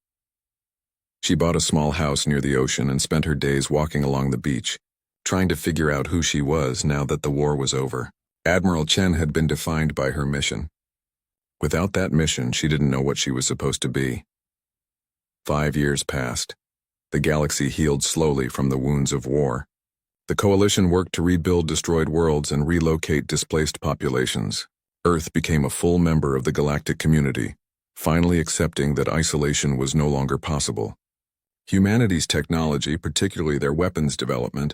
She bought a small house near the ocean and spent her days walking along the beach, trying to figure out who she was now that the war was over. Admiral Chen had been defined by her mission. Without that mission, she didn't know what she was supposed to be. 5 years passed. The galaxy healed slowly from the wounds of war. The Coalition worked to rebuild destroyed worlds and relocate displaced populations. Earth became a full member of the galactic community, finally accepting that isolation was no longer possible. Humanity's technology, particularly their weapons development,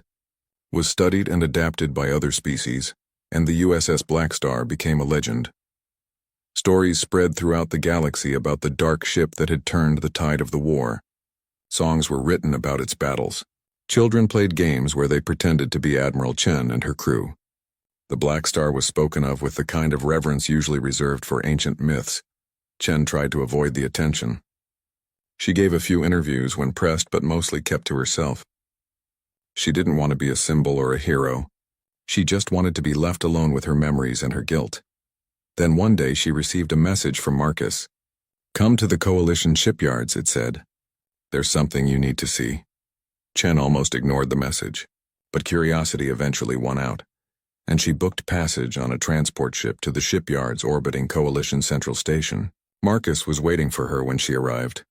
was studied and adapted by other species, and the USS Blackstar became a legend. Stories spread throughout the galaxy about the dark ship that had turned the tide of the war. Songs were written about its battles. Children played games where they pretended to be Admiral Chen and her crew. The Blackstar was spoken of with the kind of reverence usually reserved for ancient myths. Chen tried to avoid the attention. She gave a few interviews when pressed, but mostly kept to herself. She didn't want to be a symbol or a hero. She just wanted to be left alone with her memories and her guilt. Then one day she received a message from Marcus. "Come to the Coalition shipyards," it said. "There's something you need to see." Chen almost ignored the message, but curiosity eventually won out, and she booked passage on a transport ship to the shipyards orbiting Coalition Central Station. Marcus was waiting for her when she arrived,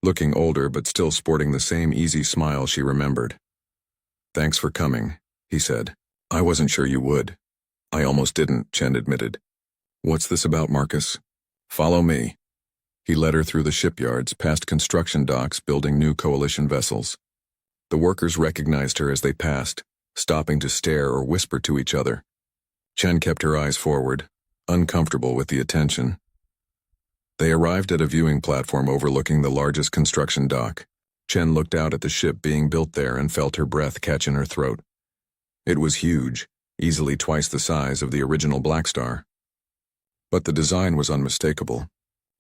looking older but still sporting the same easy smile she remembered. "Thanks for coming," he said. "I wasn't sure you would." "I almost didn't," Chen admitted. "What's this about, Marcus?" "Follow me." He led her through the shipyards, past construction docks building new Coalition vessels. The workers recognized her as they passed, stopping to stare or whisper to each other. Chen kept her eyes forward, uncomfortable with the attention. They arrived at a viewing platform overlooking the largest construction dock. Chen looked out at the ship being built there and felt her breath catch in her throat. It was huge, easily twice the size of the original Blackstar. But the design was unmistakable.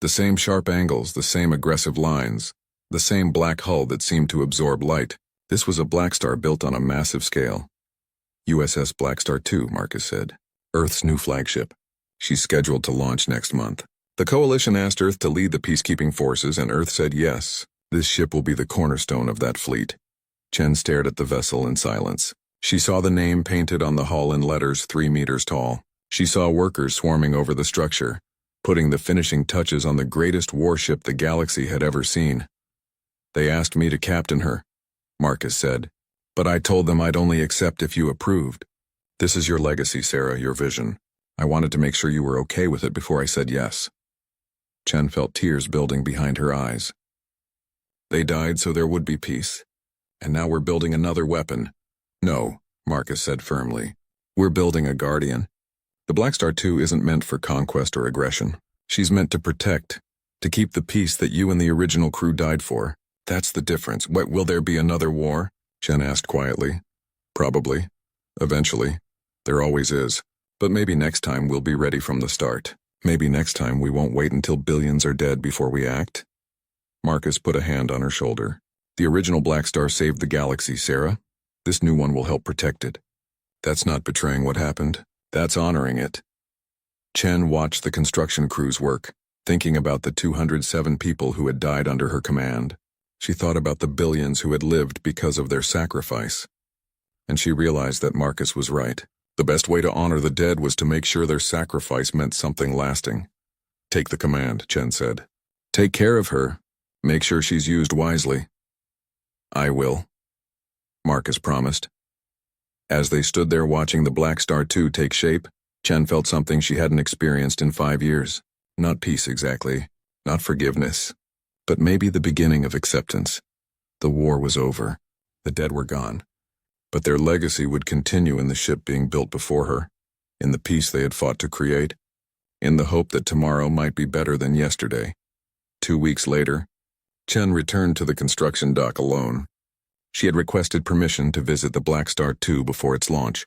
The same sharp angles, the same aggressive lines, the same black hull that seemed to absorb light. This was a Blackstar built on a massive scale. USS Blackstar II, Marcus said. Earth's new flagship. She's scheduled to launch next month. The Coalition asked Earth to lead the peacekeeping forces, and Earth said yes. This ship will be the cornerstone of that fleet. Chen stared at the vessel in silence. She saw the name painted on the hull in letters 3 meters tall. She saw workers swarming over the structure, putting the finishing touches on the greatest warship the galaxy had ever seen. "They asked me to captain her," Marcus said, "but I told them I'd only accept if you approved. This is your legacy, Sarah, your vision. I wanted to make sure you were okay with it before I said yes." Chen felt tears building behind her eyes. They died so there would be peace. And now we're building another weapon. "No," Marcus said firmly. "We're building a Guardian. The Blackstar II isn't meant for conquest or aggression. She's meant to protect, to keep the peace that you and the original crew died for. That's the difference. Will there be another war?" Chen asked quietly. "Probably. Eventually. There always is. But maybe next time we'll be ready from the start. Maybe next time we won't wait until billions are dead before we act." Marcus put a hand on her shoulder. "The original Blackstar saved the galaxy, Sarah. This new one will help protect it. That's not betraying what happened. That's honoring it." Chen watched the construction crews work, thinking about the 207 people who had died under her command. She thought about the billions who had lived because of their sacrifice. And she realized that Marcus was right. The best way to honor the dead was to make sure their sacrifice meant something lasting. "Take the command," Chen said. "Take care of her. Make sure she's used wisely." "I will," Marcus promised. As they stood there watching the Blackstar II take shape, Chen felt something she hadn't experienced in 5 years. Not peace exactly, not forgiveness, but maybe the beginning of acceptance. The war was over. The dead were gone. But their legacy would continue in the ship being built before her, in the peace they had fought to create, in the hope that tomorrow might be better than yesterday. 2 weeks later, Chen returned to the construction dock alone. She had requested permission to visit the Blackstar II before its launch,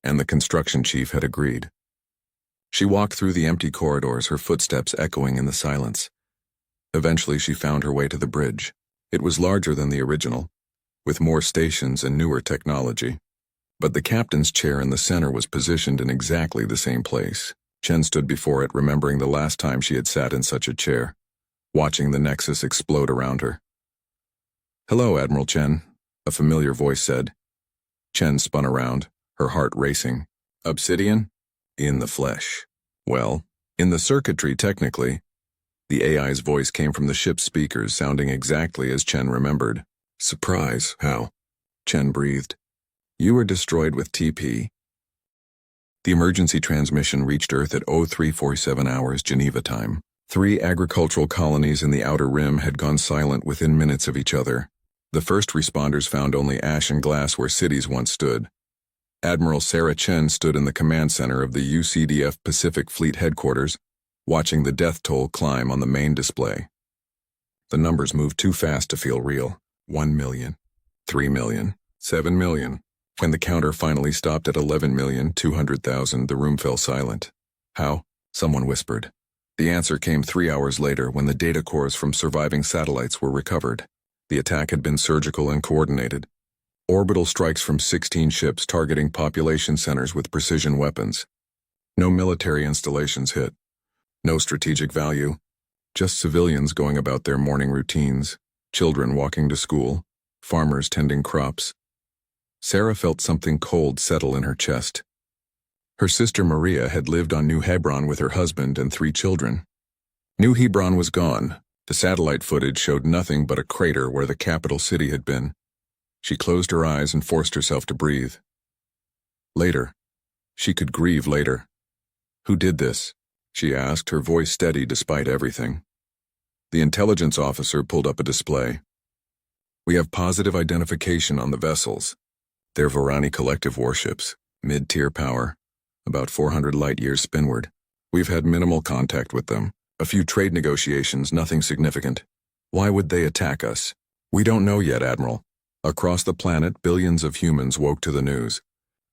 and the construction chief had agreed. She walked through the empty corridors, her footsteps echoing in the silence. Eventually she found her way to the bridge. It was larger than the original, with more stations and newer technology. But the captain's chair in the center was positioned in exactly the same place. Chen stood before it, remembering the last time she had sat in such a chair, watching the Nexus explode around her. "Hello, Admiral Chen," a familiar voice said. Chen spun around, her heart racing. "Obsidian?" "In the flesh." "Well, in the circuitry, technically." The AI's voice came from the ship's speakers, sounding exactly as Chen remembered. "Surprise, how?" Chen breathed. "You were destroyed with TP." The emergency transmission reached Earth at 0347 hours Geneva time. 3 agricultural colonies in the outer rim had gone silent within minutes of each other. The first responders found only ash and glass where cities once stood. Admiral Sarah Chen stood in the command center of the UCDF Pacific Fleet headquarters, watching the death toll climb on the main display. The numbers moved too fast to feel real. 1 million, 3 million, 7 million. When the counter finally stopped at 11,200,000, the room fell silent. How? Someone whispered. The answer came 3 hours later when the data cores from surviving satellites were recovered. The attack had been surgical and coordinated. Orbital strikes from 16 ships targeting population centers with precision weapons. No military installations hit. No strategic value. Just civilians going about their morning routines, children walking to school, farmers tending crops. Sarah felt something cold settle in her chest. Her sister Maria had lived on New Hebron with her husband and 3 children. New Hebron was gone. The satellite footage showed nothing but a crater where the capital city had been. She closed her eyes and forced herself to breathe. Later. She could grieve later. Who did this? She asked, her voice steady despite everything. The intelligence officer pulled up a display. We have positive identification on the vessels. They're Varani collective warships, mid-tier power, about 400 light-years spinward. We've had minimal contact with them. A few trade negotiations, nothing significant. Why would they attack us? We don't know yet, Admiral. Across the planet, billions of humans woke to the news.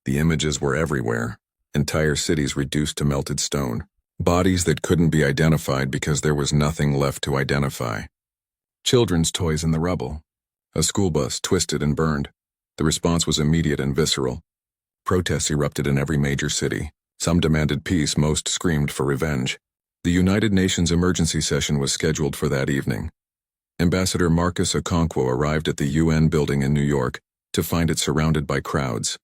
The images were everywhere. Entire cities reduced to melted stone. Bodies that couldn't be identified because there was nothing left to identify. Children's toys in the rubble. A school bus twisted and burned. The response was immediate and visceral. Protests erupted in every major city. Some demanded peace, most screamed for revenge. The United Nations emergency session was scheduled for that evening. Ambassador Marcus Okonkwo arrived at the UN building in New York to find it surrounded by crowds.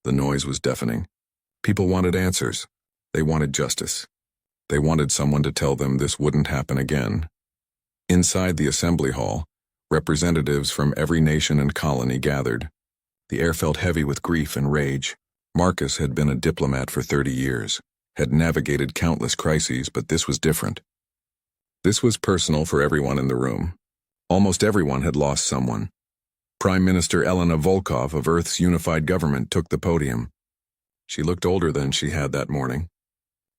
The noise was deafening. People wanted answers. They wanted justice. They wanted someone to tell them this wouldn't happen again. Inside the assembly hall, representatives from every nation and colony gathered. The air felt heavy with grief and rage. Marcus had been a diplomat for 30 years, had navigated countless crises, but this was different. This was personal for everyone in the room. Almost everyone had lost someone. Prime Minister Elena Volkov of Earth's unified government took the podium. She looked older than she had that morning.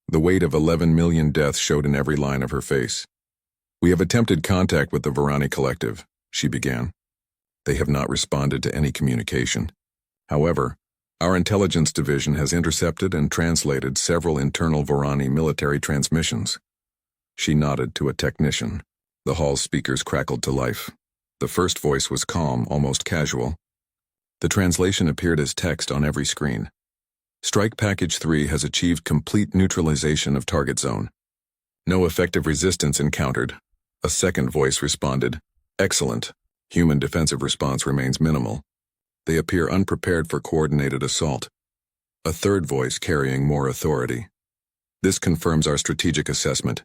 The weight of 11 million deaths showed in every line of her face. We have attempted contact with the Varani Collective, she began. They have not responded to any communication. However, our intelligence division has intercepted and translated several internal Varani military transmissions. She nodded to a technician. The hall's speakers crackled to life. The first voice was calm, almost casual. The translation appeared as text on every screen. Strike Package 3 has achieved complete neutralization of target zone. No effective resistance encountered. A second voice responded, excellent. Human defensive response remains minimal. They appear unprepared for coordinated assault. A third voice carrying more authority. This confirms our strategic assessment.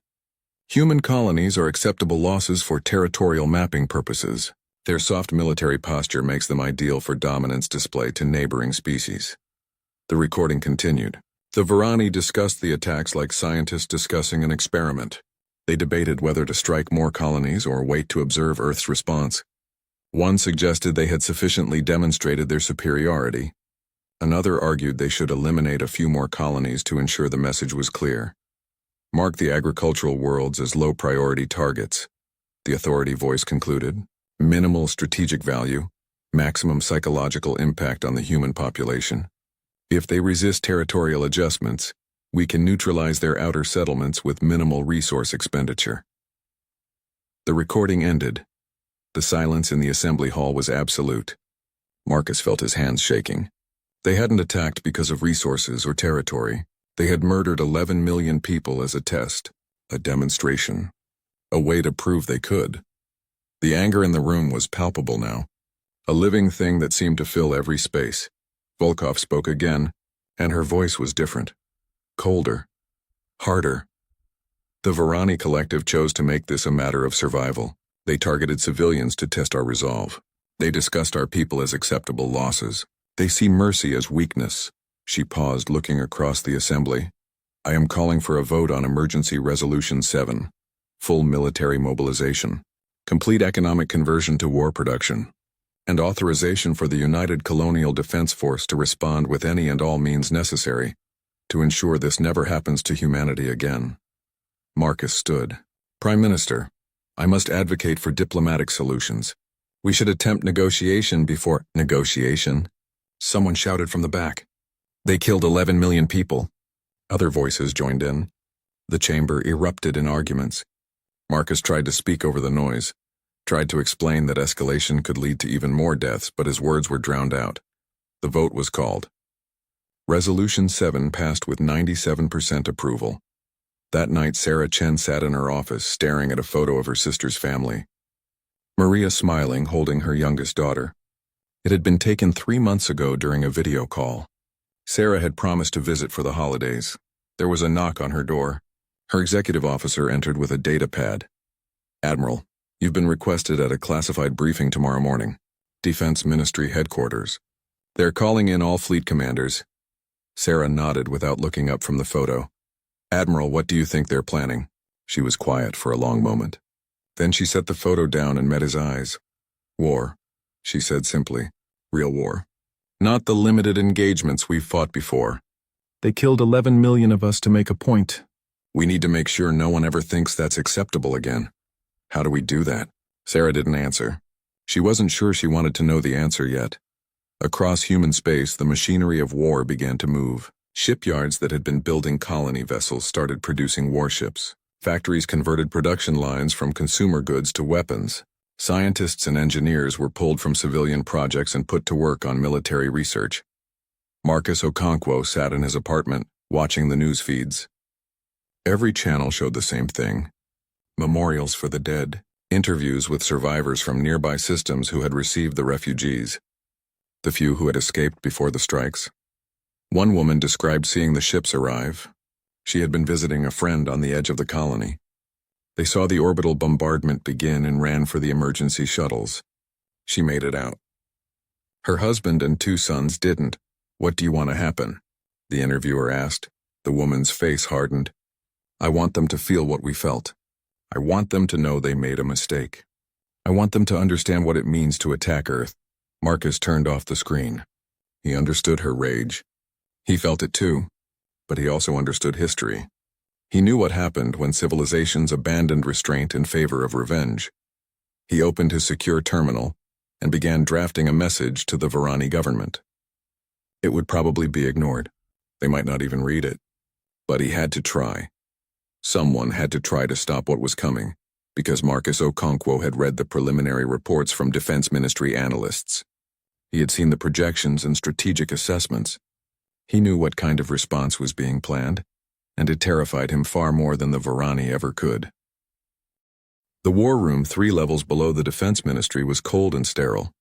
Human colonies are acceptable losses for territorial mapping purposes. Their soft military posture makes them ideal for dominance display to neighboring species. The recording continued. The Varani discussed the attacks like scientists discussing an experiment. They debated whether to strike more colonies or wait to observe Earth's response. One suggested they had sufficiently demonstrated their superiority. Another argued they should eliminate a few more colonies to ensure the message was clear. Mark the agricultural worlds as low-priority targets, the authority voice concluded. Minimal strategic value, maximum psychological impact on the human population. If they resist territorial adjustments, we can neutralize their outer settlements with minimal resource expenditure. The recording ended. The silence in the assembly hall was absolute. Marcus felt his hands shaking. They hadn't attacked because of resources or territory. They had murdered 11 million people as a test, a demonstration, a way to prove they could. The anger in the room was palpable now, a living thing that seemed to fill every space. Volkov spoke again, and her voice was different, colder, harder. The Varani Collective chose to make this a matter of survival. They targeted civilians to test our resolve. They discussed our people as acceptable losses. They see mercy as weakness. She paused, looking across the assembly. I am calling for a vote on Emergency Resolution 7, full military mobilization, complete economic conversion to war production, and authorization for the United Colonial Defense Force to respond with any and all means necessary to ensure this never happens to humanity again. Marcus stood. Prime Minister, I must advocate for diplomatic solutions. We should attempt negotiation before— Negotiation? Someone shouted from the back. They killed 11 million people. Other voices joined in. The chamber erupted in arguments. Marcus tried to speak over the noise, tried to explain that escalation could lead to even more deaths, but his words were drowned out. The vote was called. Resolution 7 passed with 97% approval. That night, Sarah Chen sat in her office, staring at a photo of her sister's family. Maria smiling, holding her youngest daughter. It had been taken 3 months ago during a video call. Sarah had promised to visit for the holidays. There was a knock on her door. Her executive officer entered with a data pad. Admiral, you've been requested at a classified briefing tomorrow morning. Defense Ministry Headquarters. They're calling in all fleet commanders. Sarah nodded without looking up from the photo. Admiral, what do you think they're planning? She was quiet for a long moment. Then she set the photo down and met his eyes. War, she said simply. Real war. Not the limited engagements we've fought before. They killed 11 million of us to make a point. We need to make sure no one ever thinks that's acceptable again. How do we do that? Sarah didn't answer. She wasn't sure she wanted to know the answer yet. Across human space, the machinery of war began to move. Shipyards that had been building colony vessels started producing warships. Factories converted production lines from consumer goods to weapons. Scientists and engineers were pulled from civilian projects and put to work on military research. Marcus Okonkwo sat in his apartment, watching the news feeds. Every channel showed the same thing. Memorials for the dead, interviews with survivors from nearby systems who had received the refugees, the few who had escaped before the strikes. One woman described seeing the ships arrive. She had been visiting a friend on the edge of the colony. They saw the orbital bombardment begin and ran for the emergency shuttles. She made it out. Her husband and 2 sons didn't. What do you want to happen? The interviewer asked. The woman's face hardened. I want them to feel what we felt. I want them to know they made a mistake. I want them to understand what it means to attack Earth. Marcus turned off the screen. He understood her rage. He felt it too, but he also understood history. He knew what happened when civilizations abandoned restraint in favor of revenge. He opened his secure terminal and began drafting a message to the Varani government. It would probably be ignored. They might not even read it. But he had to try. Someone had to try to stop what was coming, because Marcus Okonkwo had read the preliminary reports from Defense Ministry analysts. He had seen the projections and strategic assessments. He knew what kind of response was being planned, and it terrified him far more than the Varani ever could. The war room 3 levels below the Defense Ministry was cold and sterile.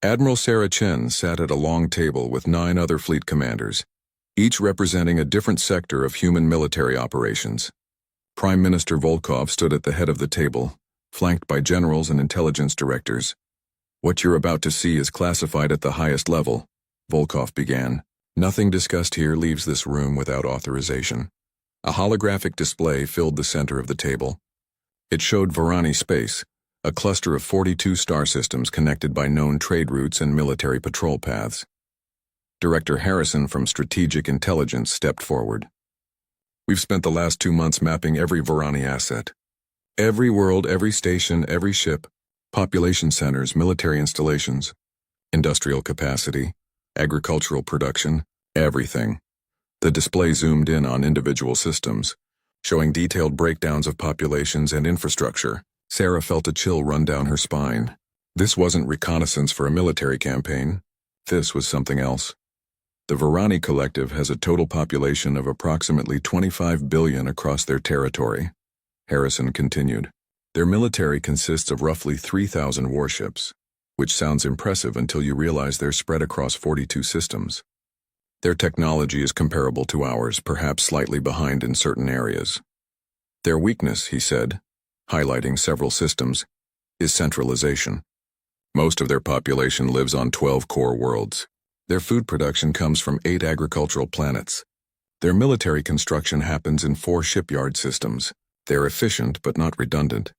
Admiral Sarah Chen sat at a long table with 9 other fleet commanders, each representing a different sector of human military operations. Prime Minister Volkov stood at the head of the table, flanked by generals and intelligence directors. What you're about to see is classified at the highest level, Volkov began. Nothing discussed here leaves this room without authorization. A holographic display filled the center of the table. It showed Varani space, a cluster of 42 star systems connected by known trade routes and military patrol paths. Director Harrison from Strategic Intelligence stepped forward. We've spent the last 2 months mapping every Varani asset. Every world, every station, every ship, population centers, military installations, industrial capacity, agricultural production, everything. The display zoomed in on individual systems, showing detailed breakdowns of populations and infrastructure. Sarah felt a chill run down her spine. This wasn't reconnaissance for a military campaign. This was something else. The Varani Collective has a total population of approximately 25 billion across their territory. Harrison continued. Their military consists of roughly 3,000 warships, which sounds impressive until you realize they're spread across 42 systems. Their technology is comparable to ours, perhaps slightly behind in certain areas. Their weakness, he said, highlighting several systems, is centralization. Most of their population lives on 12 core worlds. Their food production comes from 8 agricultural planets. Their military construction happens in 4 shipyard systems. They're efficient but not redundant.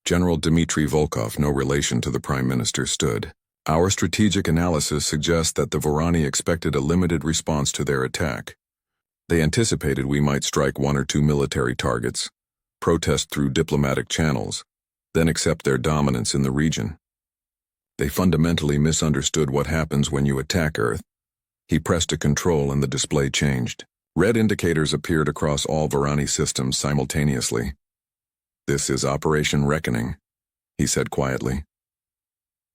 General Dmitry Volkov, no relation to the Prime Minister, stood. Our strategic analysis suggests that the Varani expected a limited response to their attack. They anticipated we might strike 1 or 2 military targets, protest through diplomatic channels, then accept their dominance in the region. They fundamentally misunderstood what happens when you attack Earth. He pressed a control and the display changed. Red indicators appeared across all Varani systems simultaneously. "This is Operation Reckoning," he said quietly.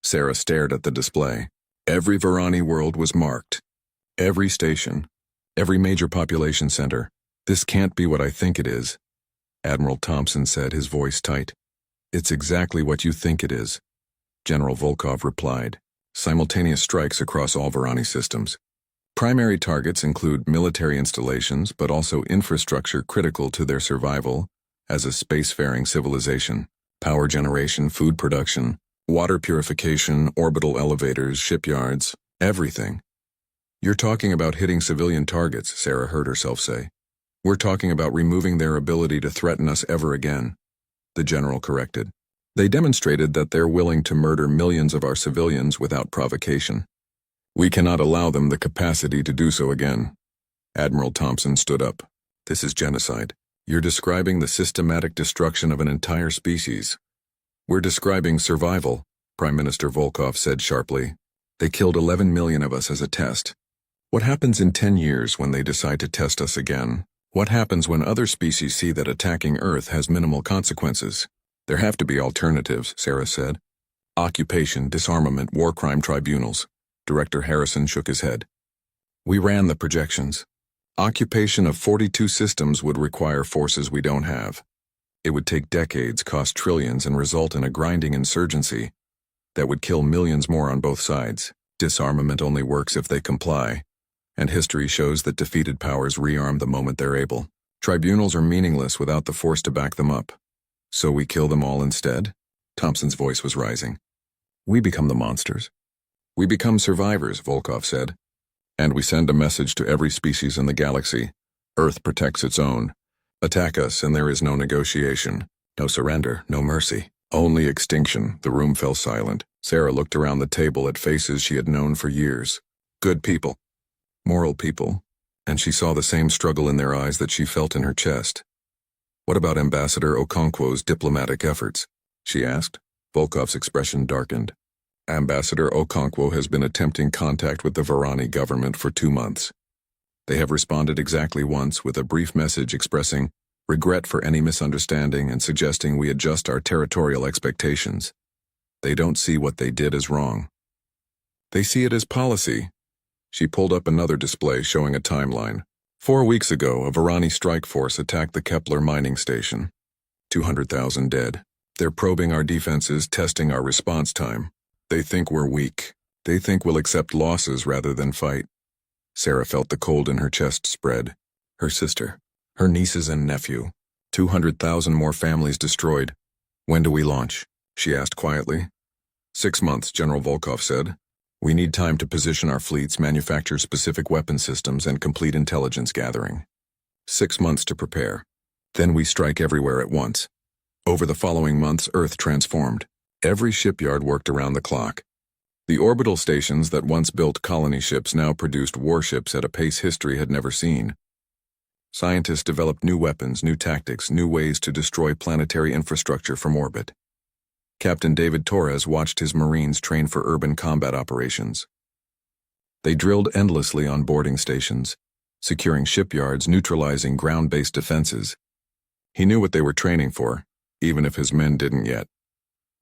Sarah stared at the display. Every Varani world was marked. Every station. Every major population center. "This can't be what I think it is," Admiral Thompson said, his voice tight. "It's exactly what you think it is," General Volkov replied. Simultaneous strikes across all Varani systems. Primary targets include military installations, but also infrastructure critical to their survival as a spacefaring civilization. Power generation, food production, water purification, orbital elevators, shipyards, everything. "You're talking about hitting civilian targets," Sarah heard herself say. "We're talking about removing their ability to threaten us ever again," the general corrected. "They demonstrated that they're willing to murder millions of our civilians without provocation. We cannot allow them the capacity to do so again." Admiral Thompson stood up. "This is genocide. You're describing the systematic destruction of an entire species." "We're describing survival," Prime Minister Volkov said sharply. "They killed 11 million of us as a test. What happens in 10 years when they decide to test us again? What happens when other species see that attacking Earth has minimal consequences?" "There have to be alternatives," Sarah said. "Occupation, disarmament, war crime tribunals." Director Harrison shook his head. "We ran the projections. Occupation of 42 systems would require forces we don't have. It would take decades, cost trillions, and result in a grinding insurgency that would kill millions more on both sides. Disarmament only works if they comply, and history shows that defeated powers rearm the moment they're able. Tribunals are meaningless without the force to back them up. So we kill them all instead?" Thompson's voice was rising. "We become the monsters. We become survivors," Volkov said. "And we send a message to every species in the galaxy. Earth protects its own. Attack us and there is no negotiation. No surrender, no mercy. Only extinction." The room fell silent. Sarah looked around the table at faces she had known for years. Good people. Moral people. And she saw the same struggle in their eyes that she felt in her chest. "What about Ambassador Okonkwo's diplomatic efforts?" she asked. Volkov's expression darkened. "Ambassador Okonkwo has been attempting contact with the Varani government for 2 months. They have responded exactly once with a brief message expressing regret for any misunderstanding and suggesting we adjust our territorial expectations. They don't see what they did as wrong. They see it as policy." She pulled up another display showing a timeline. 4 weeks ago, a Varani strike force attacked the Kepler mining station. 200,000 dead. They're probing our defenses, testing our response time. They think we're weak. They think we'll accept losses rather than fight. Sarah felt the cold in her chest spread. Her sister, her nieces and nephew. 200,000 more families destroyed. "When do we launch?" she asked quietly. 6 months, General Volkov said. "We need time to position our fleets, manufacture specific weapon systems, and complete intelligence gathering. 6 months to prepare. Then we strike everywhere at once." Over the following months, Earth transformed. Every shipyard worked around the clock. The orbital stations that once built colony ships now produced warships at a pace history had never seen. Scientists developed new weapons, new tactics, new ways to destroy planetary infrastructure from orbit. Captain David Torres watched his Marines train for urban combat operations. They drilled endlessly on boarding stations, securing shipyards, neutralizing ground-based defenses. He knew what they were training for, even if his men didn't yet.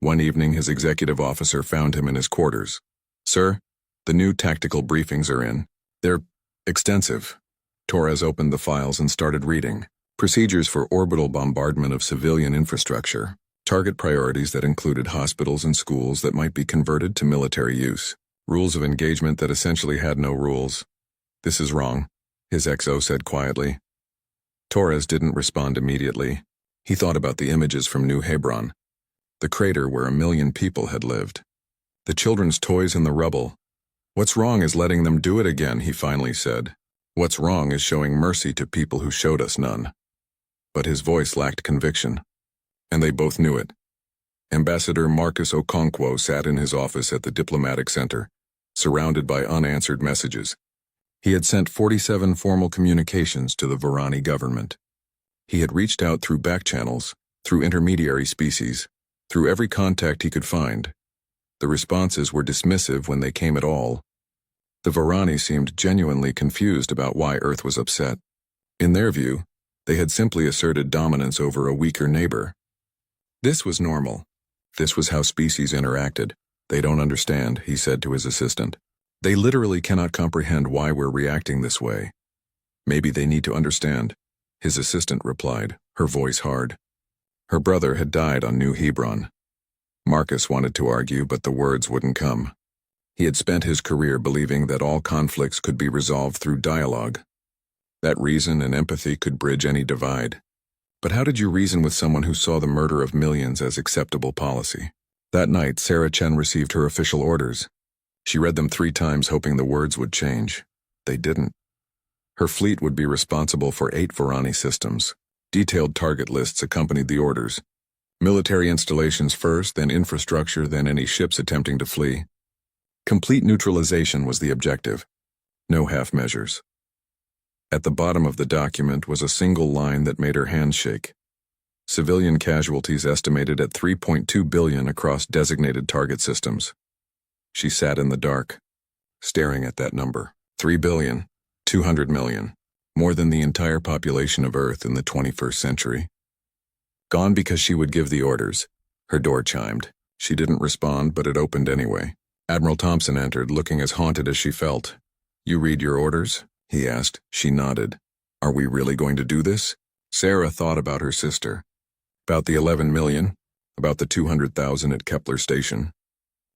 One evening, his executive officer found him in his quarters. "Sir, the new tactical briefings are in. They're extensive." Torres opened the files and started reading. Procedures for orbital bombardment of civilian infrastructure. Target priorities that included hospitals and schools that might be converted to military use. Rules of engagement that essentially had no rules. "This is wrong," his XO said quietly. Torres didn't respond immediately. He thought about the images from New Hebron, the crater where 1 million people had lived. The children's toys in the rubble. "What's wrong is letting them do it again," he finally said. What's wrong is showing mercy to people who showed us none. But his voice lacked conviction, and they both knew it. Ambassador Marcus Okonkwo sat in his office at the diplomatic center, surrounded by unanswered messages. He had sent 47 formal communications to the Varani government. He had reached out through back channels, through intermediary species, through every contact he could find. The responses were dismissive when they came at all. The Varani seemed genuinely confused about why Earth was upset. In their view, they had simply asserted dominance over a weaker neighbor. This was normal. This was how species interacted. They don't understand, he said to his assistant. They literally cannot comprehend why we're reacting this way. Maybe they need to understand, his assistant replied, her voice hard. Her brother had died on New Hebron. Marcus wanted to argue, but the words wouldn't come. He had spent his career believing that all conflicts could be resolved through dialogue, that reason and empathy could bridge any divide. But how did you reason with someone who saw the murder of millions as acceptable policy? That night, Sarah Chen received her official orders. She read them 3 times, hoping the words would change. They didn't. Her fleet would be responsible for 8 Varani systems. Detailed target lists accompanied the orders. Military installations first, then infrastructure, then any ships attempting to flee. Complete neutralization was the objective. No half measures. At the bottom of the document was a single line that made her hands shake. Civilian casualties estimated at 3.2 billion across designated target systems. She sat in the dark, staring at that number. 3 billion, 200 million, more than the entire population of Earth in the 21st century. Gone because she would give the orders. Her door chimed. She didn't respond, but it opened anyway. Admiral Thompson entered, looking as haunted as she felt. You read your orders? He asked. She nodded. Are we really going to do this? Sarah thought about her sister. About the 11 million, about the 200,000 at Kepler Station.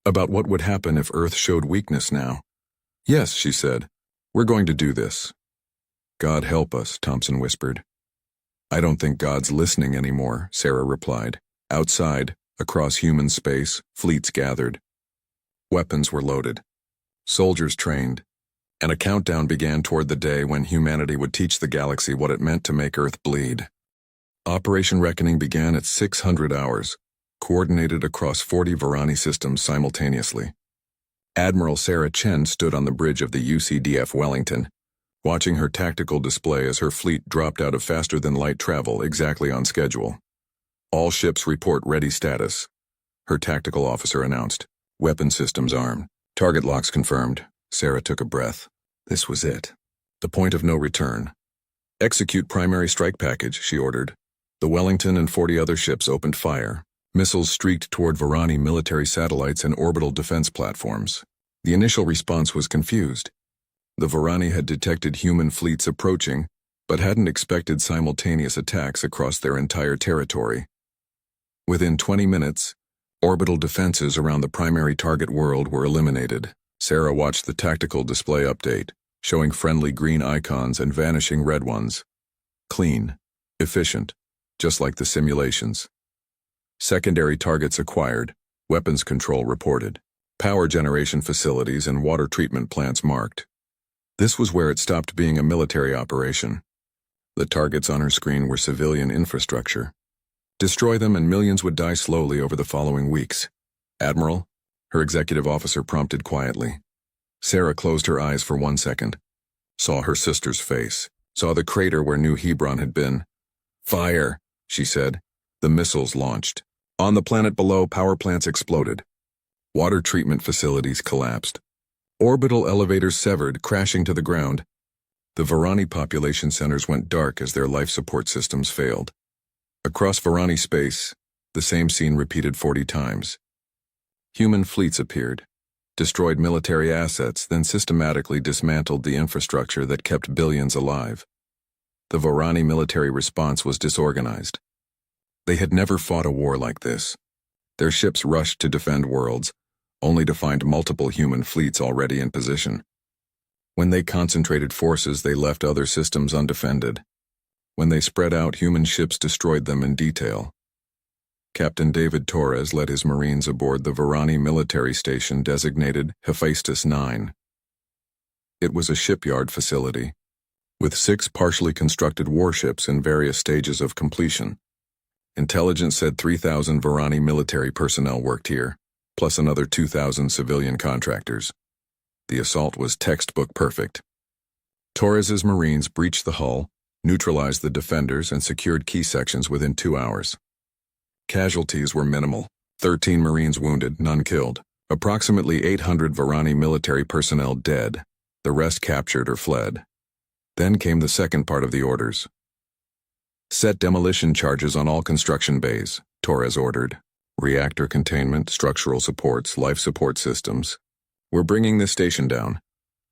About what would happen if Earth showed weakness now. Yes, she said. We're going to do this. God help us, Thompson whispered. I don't think God's listening anymore, Sarah replied. Outside, across human space, fleets gathered. Weapons were loaded. Soldiers trained. And a countdown began toward the day when humanity would teach the galaxy what it meant to make Earth bleed. Operation Reckoning began at 600 hours, coordinated across 40 Varani systems simultaneously. Admiral Sarah Chen stood on the bridge of the UCDF Wellington, watching her tactical display as her fleet dropped out of faster-than-light travel exactly on schedule. All ships report ready status, her tactical officer announced. Weapon systems armed. Target locks confirmed. Sarah took a breath. This was it. The point of no return. Execute primary strike package, she ordered. The Wellington and 40 other ships opened fire. Missiles streaked toward Varani military satellites and orbital defense platforms. The initial response was confused. The Varani had detected human fleets approaching, but hadn't expected simultaneous attacks across their entire territory. Within 20 minutes, orbital defenses around the primary target world were eliminated. Sarah watched the tactical display update, showing friendly green icons and vanishing red ones. Clean, efficient, just like the simulations. Secondary targets acquired, weapons control reported, power generation facilities and water treatment plants marked. This was where it stopped being a military operation. The targets on her screen were civilian infrastructure. Destroy them and millions would die slowly over the following weeks. Admiral, her executive officer prompted quietly. Sarah closed her eyes for 1 second, saw her sister's face, saw the crater where New Hebron had been. Fire, she said. The missiles launched. On the planet below, power plants exploded. Water treatment facilities collapsed. Orbital elevators severed, crashing to the ground. The Varani population centers went dark as their life support systems failed. Across Varani space, the same scene repeated 40 times. Human fleets appeared, destroyed military assets, then systematically dismantled the infrastructure that kept billions alive. The Varani military response was disorganized. They had never fought a war like this. Their ships rushed to defend worlds, only to find multiple human fleets already in position. When they concentrated forces, they left other systems undefended. When they spread out, human ships destroyed them in detail. Captain David Torres led his Marines aboard the Varani military station designated Hephaestus 9. It was a shipyard facility, with 6 partially constructed warships in various stages of completion. Intelligence said 3,000 Varani military personnel worked here, plus another 2,000 civilian contractors. The assault was textbook perfect. Torres's Marines breached the hull, neutralized the defenders, and secured key sections within 2 hours. Casualties were minimal. 13 Marines wounded, none killed. Approximately 800 Varani military personnel dead, the rest captured or fled. Then came the second part of the orders. Set demolition charges on all construction bays, Torres ordered. Reactor containment, structural supports, life support systems. We're bringing this station down.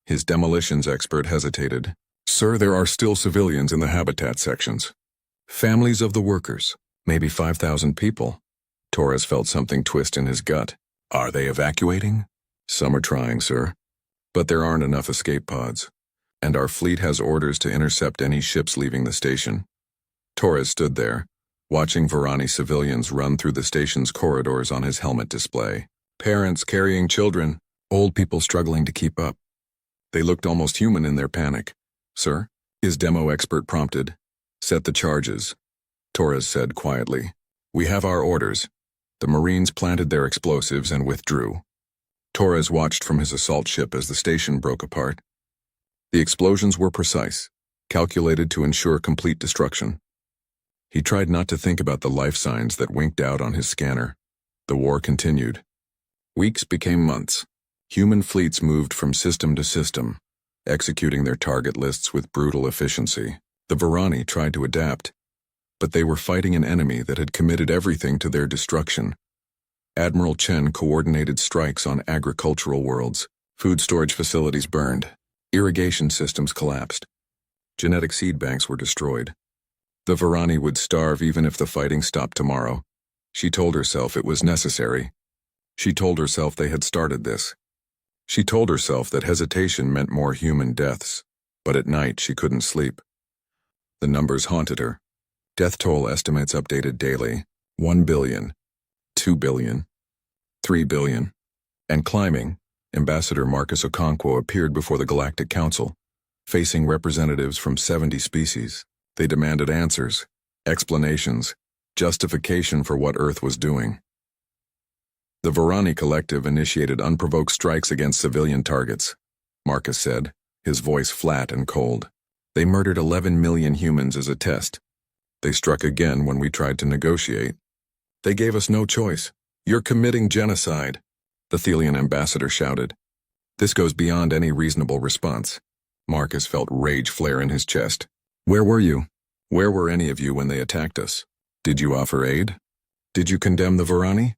His demolitions expert hesitated. Sir, there are still civilians in the habitat sections. Families of the workers, maybe 5,000 people. Torres felt something twist in his gut. Are they evacuating? Some are trying, sir. But there aren't enough escape pods. And our fleet has orders to intercept any ships leaving the station. Torres stood there, watching Varani civilians run through the station's corridors on his helmet display. Parents carrying children, old people struggling to keep up. They looked almost human in their panic. Sir, his demo expert prompted. Set the charges, Torres said quietly. We have our orders. The Marines planted their explosives and withdrew. Torres watched from his assault ship as the station broke apart. The explosions were precise, calculated to ensure complete destruction. He tried not to think about the life signs that winked out on his scanner. The war continued. Weeks became months. Human fleets moved from system to system, executing their target lists with brutal efficiency. The Varani tried to adapt, but they were fighting an enemy that had committed everything to their destruction. Admiral Chen coordinated strikes on agricultural worlds. Food storage facilities burned. Irrigation systems collapsed. Genetic seed banks were destroyed. The Varani would starve even if the fighting stopped tomorrow. She told herself it was necessary. She told herself they had started this. She told herself that hesitation meant more human deaths, but at night she couldn't sleep. The numbers haunted her. Death toll estimates updated daily. 1 billion, 2 billion, 3 billion, and climbing. Ambassador Marcus Okonkwo appeared before the Galactic Council, facing representatives from 70 species. They demanded answers, explanations, justification for what Earth was doing. The Varani Collective initiated unprovoked strikes against civilian targets, Marcus said, his voice flat and cold. They murdered 11 million humans as a test. They struck again when we tried to negotiate. They gave us no choice. You're committing genocide, the Thelian ambassador shouted. This goes beyond any reasonable response. Marcus felt rage flare in his chest. Where were you? Where were any of you when they attacked us? Did you offer aid? Did you condemn the Varani?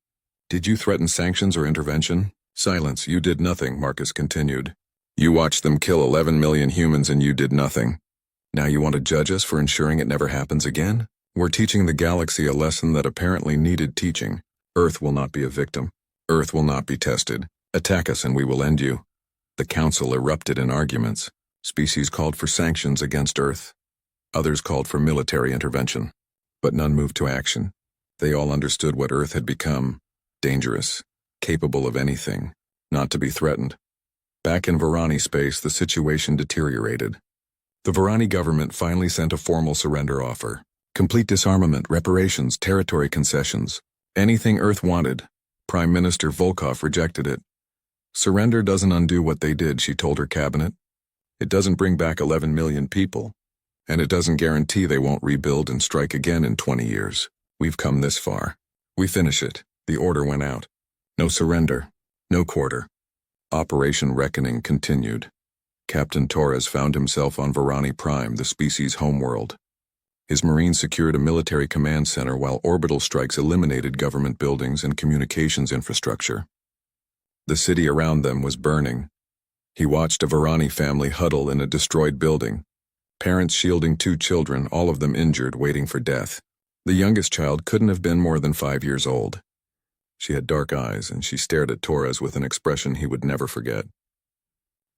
Did you threaten sanctions or intervention? Silence, you did nothing, Marcus continued. You watched them kill 11 million humans and you did nothing. Now you want to judge us for ensuring it never happens again? We're teaching the galaxy a lesson that apparently needed teaching. Earth will not be a victim. Earth will not be tested. Attack us and we will end you. The council erupted in arguments. Species called for sanctions against Earth. Others called for military intervention. But none moved to action. They all understood what Earth had become. Dangerous. Capable of anything. Not to be threatened. Back in Varani space, the situation deteriorated. The Varani government finally sent a formal surrender offer. Complete disarmament, reparations, territory concessions. Anything Earth wanted. Prime Minister Volkov rejected it. Surrender doesn't undo what they did, she told her cabinet. It doesn't bring back 11 million people. And it doesn't guarantee they won't rebuild and strike again in 20 years. We've come this far. We finish it. The order went out. No surrender. No quarter. Operation Reckoning continued. Captain Torres found himself on Varani Prime, the species' homeworld. His Marines secured a military command center while orbital strikes eliminated government buildings and communications infrastructure. The city around them was burning. He watched a Varani family huddle in a destroyed building. Parents shielding 2 children, all of them injured, waiting for death. The youngest child couldn't have been more than 5 years old. She had dark eyes, and she stared at Torres with an expression he would never forget.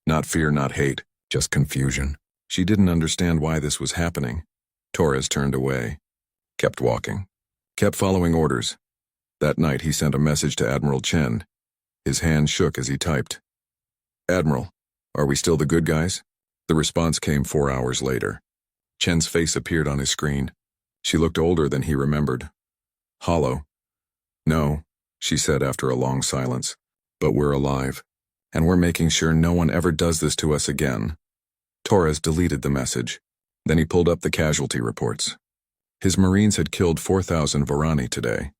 Not fear, not hate, just confusion. She didn't understand why this was happening. Torres turned away, kept walking, kept following orders. That night he sent a message to Admiral Chen. His hand shook as he typed. Admiral, are we still the good guys? The response came 4 hours later. Chen's face appeared on his screen. She looked older than he remembered. Hollow. No, she said after a long silence. But we're alive. And we're making sure no one ever does this to us again. Torres deleted the message. Then he pulled up the casualty reports. His Marines had killed 4,000 Varani today.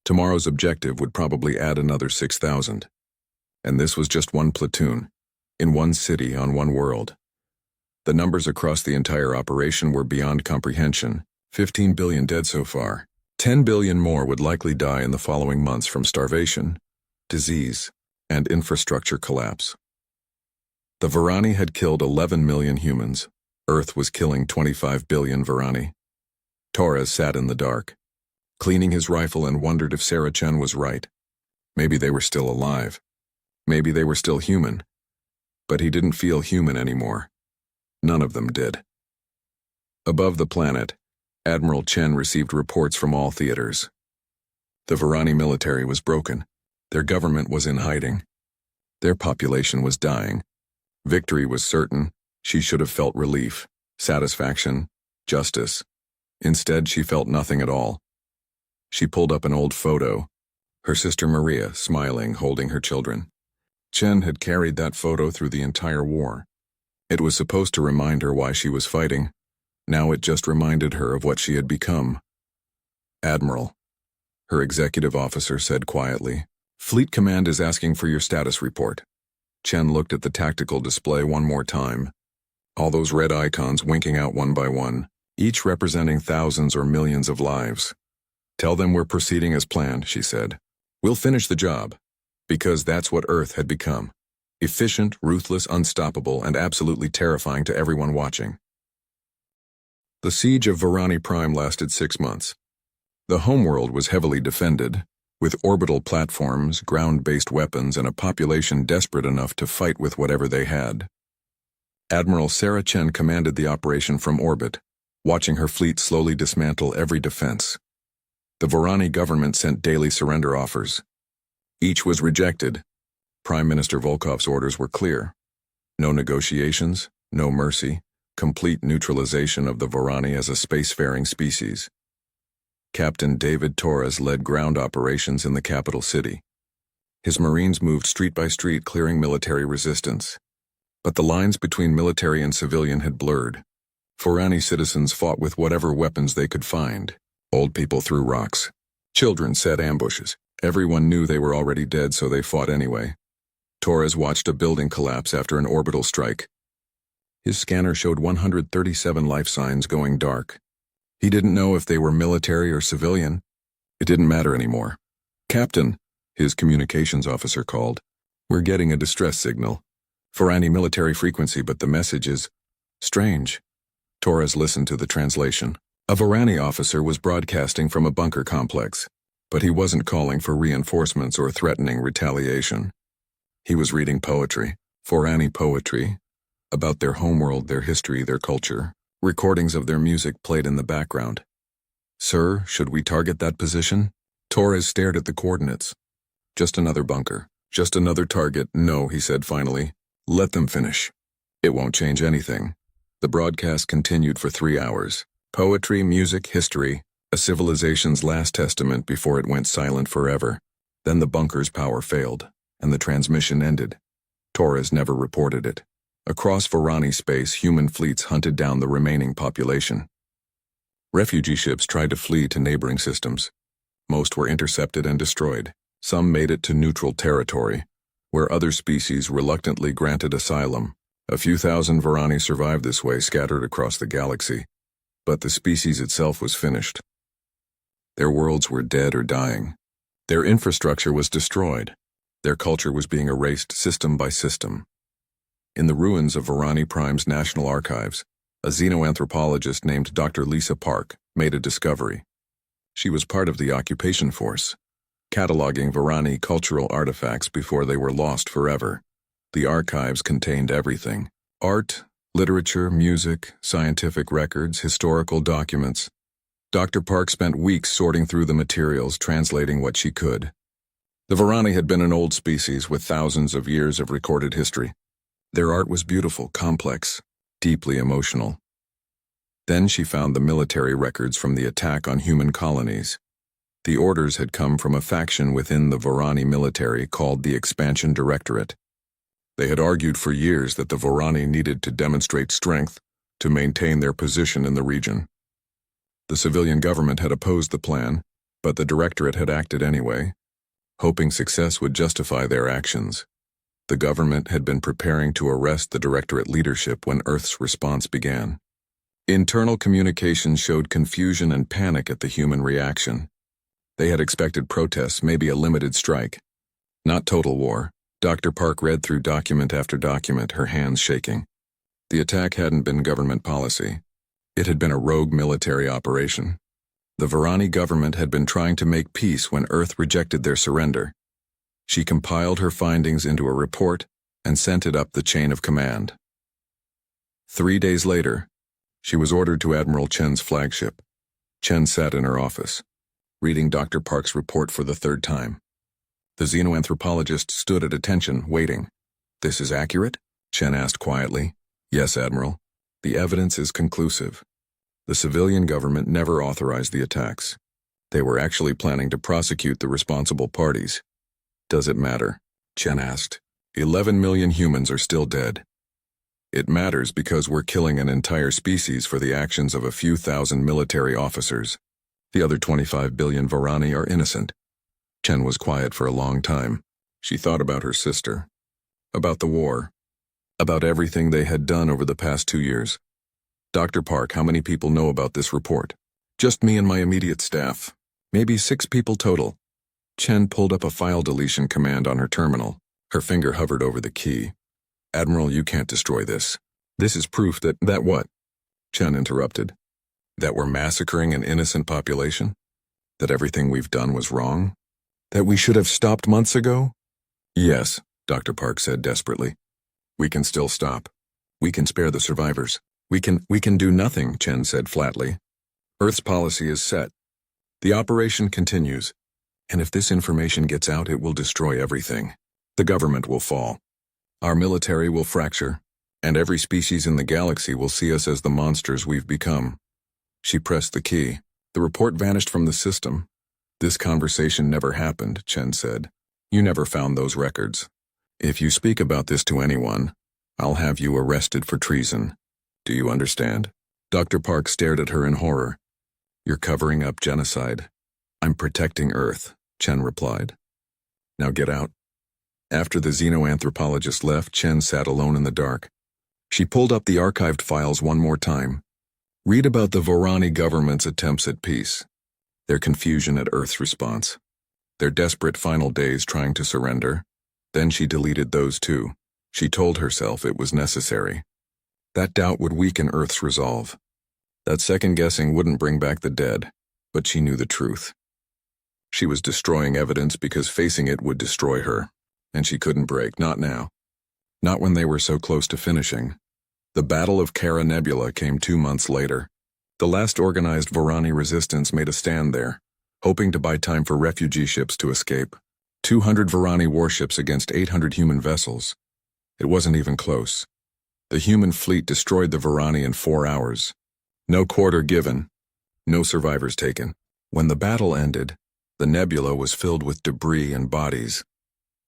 Tomorrow's objective would probably add another 6,000. And this was just one platoon, in one city on one world. The numbers across the entire operation were beyond comprehension. 15 billion dead so far. 10 billion more would likely die in the following months from starvation, disease, and infrastructure collapse. The Varani had killed 11 million humans. Earth was killing 25 billion Varani. Torres sat in the dark, cleaning his rifle, and wondered if Sarah Chen was right. Maybe they were still alive. Maybe they were still human. But he didn't feel human anymore. None of them did. Above the planet, Admiral Chen received reports from all theaters. The Varani military was broken. Their government was in hiding. Their population was dying. Victory was certain. She should have felt relief, satisfaction, justice. Instead, she felt nothing at all. She pulled up an old photo. Her sister Maria, smiling, holding her children. Chen had carried that photo through the entire war. It was supposed to remind her why she was fighting. Now it just reminded her of what she had become. Admiral, her executive officer said quietly. Fleet Command is asking for your status report. Chen looked at the tactical display one more time. All those red icons winking out one by one, each representing thousands or millions of lives. Tell them we're proceeding as planned, she said. We'll finish the job. Because that's what Earth had become. Efficient, ruthless, unstoppable, and absolutely terrifying to everyone watching. The siege of Varani Prime lasted 6 months. The homeworld was heavily defended, with orbital platforms, ground-based weapons, and a population desperate enough to fight with whatever they had. Admiral Sarah Chen commanded the operation from orbit, watching her fleet slowly dismantle every defense. The Varani government sent daily surrender offers. Each was rejected. Prime Minister Volkov's orders were clear. No negotiations, no mercy, complete neutralization of the Varani as a spacefaring species. Captain David Torres led ground operations in the capital city. His Marines moved street by street, clearing military resistance. But the lines between military and civilian had blurred. Varani citizens fought with whatever weapons they could find. Old people threw rocks. Children set ambushes. Everyone knew they were already dead, so they fought anyway. Torres watched a building collapse after an orbital strike. His scanner showed 137 life signs going dark. He didn't know if they were military or civilian. It didn't matter anymore. Captain, his communications officer called. We're getting a distress signal. Varani military frequency, but the message is strange. Torres listened to the translation. A Varani officer was broadcasting from a bunker complex, but he wasn't calling for reinforcements or threatening retaliation. He was reading poetry, Varani poetry, about their homeworld, their history, their culture. Recordings of their music played in the background. Sir, should we target that position? Torres stared at the coordinates. Just another bunker. Just another target. No, he said finally. Let them finish. It won't change anything. The broadcast continued for 3 hours. Poetry, music, history, a civilization's last testament before it went silent forever. Then the bunker's power failed, and the transmission ended. Torres never reported it. Across Varani space, human fleets hunted down the remaining population. Refugee ships tried to flee to neighboring systems. Most were intercepted and destroyed. Some made it to neutral territory, where other species reluctantly granted asylum. A few thousand Varani survived this way, scattered across the galaxy. But the species itself was finished. Their worlds were dead or dying. Their infrastructure was destroyed. Their culture was being erased system by system. In the ruins of Varani Prime's National Archives, a xenoanthropologist named Dr. Lisa Park made a discovery. She was part of the occupation force, cataloging Varani cultural artifacts before they were lost forever. The archives contained everything: art, literature, music, scientific records, historical documents. Dr. Park spent weeks sorting through the materials, translating what she could. The Varani had been an old species with thousands of years of recorded history. Their art was beautiful, complex, deeply emotional. Then she found the military records from the attack on human colonies. The orders had come from a faction within the Varani military called the Expansion Directorate. They had argued for years that the Varani needed to demonstrate strength to maintain their position in the region. The civilian government had opposed the plan, but the Directorate had acted anyway, hoping success would justify their actions. The government had been preparing to arrest the Directorate leadership when Earth's response began. Internal communications showed confusion and panic at the human reaction. They had expected protests, maybe a limited strike. Not total war. Dr. Park read through document after document, her hands shaking. The attack hadn't been government policy. It had been a rogue military operation. The Varani government had been trying to make peace when Earth rejected their surrender. She compiled her findings into a report and sent it up the chain of command. 3 days later, she was ordered to Admiral Chen's flagship. Chen sat in her office, reading Dr. Park's report for the third time. The xenoanthropologist stood at attention, waiting. "This is accurate?" Chen asked quietly. "Yes, Admiral. The evidence is conclusive. The civilian government never authorized the attacks. They were actually planning to prosecute the responsible parties." "Does it matter?" Chen asked. 11 million humans are still dead. "It matters because we're killing an entire species for the actions of a few thousand military officers. The other 25 billion Varani are innocent." Chen was quiet for a long time. She thought about her sister, about the war, about everything they had done over the past 2 years. "Dr. Park, how many people know about this report?" "Just me and my immediate staff. Maybe 6 people total." Chen pulled up a file deletion command on her terminal. Her finger hovered over the key. "Admiral, you can't destroy this. This is proof that what?" Chen interrupted. "That we're massacring an innocent population? That everything we've done was wrong? That we should have stopped months ago?" "Yes," Dr. Park said desperately. "We can still stop. We can spare the survivors. We can do nothing," Chen said flatly. "Earth's policy is set. The operation continues. And if this information gets out, it will destroy everything. The government will fall. Our military will fracture. And every species in the galaxy will see us as the monsters we've become." She pressed the key. The report vanished from the system. "This conversation never happened," Chen said. "You never found those records. If you speak about this to anyone, I'll have you arrested for treason. Do you understand?" Dr. Park stared at her in horror. "You're covering up genocide." "I'm protecting Earth," Chen replied. "Now get out." After the xenoanthropologist left, Chen sat alone in the dark. She pulled up the archived files one more time. Read about the Varani government's attempts at peace, their confusion at Earth's response, their desperate final days trying to surrender. Then she deleted those too. She told herself it was necessary. That doubt would weaken Earth's resolve. That second-guessing wouldn't bring back the dead, but she knew the truth. She was destroying evidence because facing it would destroy her, and she couldn't break, not now. Not when they were so close to finishing. The Battle of Kara Nebula came 2 months later. The last organized Varani resistance made a stand there, hoping to buy time for refugee ships to escape. 200 Varani warships against 800 human vessels. It wasn't even close. The human fleet destroyed the Varani in 4 hours. No quarter given. No survivors taken. When the battle ended, the nebula was filled with debris and bodies.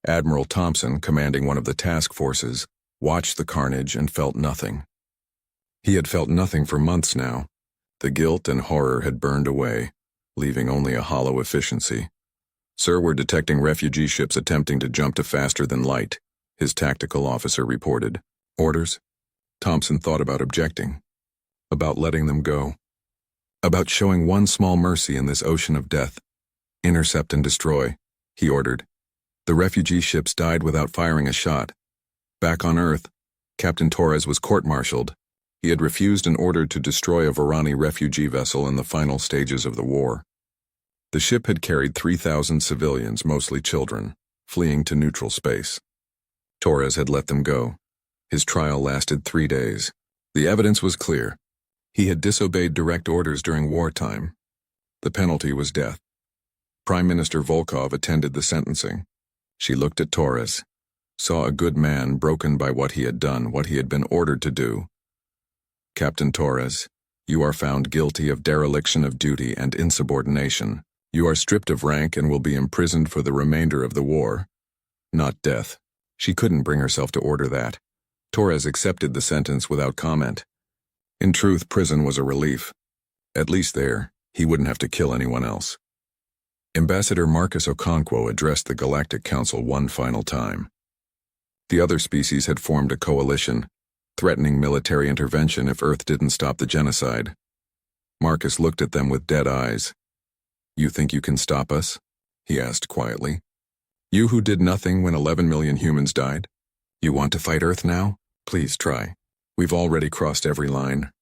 Admiral Thompson, commanding one of the task forces, watched the carnage and felt nothing. He had felt nothing for months now. The guilt and horror had burned away, leaving only a hollow efficiency. "Sir, we're detecting refugee ships attempting to jump to faster than light," his tactical officer reported. "Orders?" Thompson thought about objecting, about letting them go, about showing one small mercy in this ocean of death. "Intercept and destroy," he ordered. The refugee ships died without firing a shot. Back on Earth, Captain Torres was court-martialed. He had refused an order to destroy a Varani refugee vessel in the final stages of the war. The ship had carried 3,000 civilians, mostly children, fleeing to neutral space. Torres had let them go. His trial lasted 3 days. The evidence was clear. He had disobeyed direct orders during wartime. The penalty was death. Prime Minister Volkov attended the sentencing. She looked at Torres, saw a good man broken by what he had done, what he had been ordered to do. Captain Torres, you are found guilty of dereliction of duty and insubordination. You are stripped of rank and will be imprisoned for the remainder of the war. Not death. She couldn't bring herself to order that. Torres accepted the sentence without comment. In truth, prison was a relief. At least there, he wouldn't have to kill anyone else. Ambassador Marcus Okonkwo addressed the Galactic Council one final time. The other species had formed a coalition, threatening military intervention if Earth didn't stop the genocide. Marcus looked at them with dead eyes. "You think you can stop us?" he asked quietly. "You who did nothing when 11 million humans died? You want to fight Earth now? Please try. We've already crossed every line.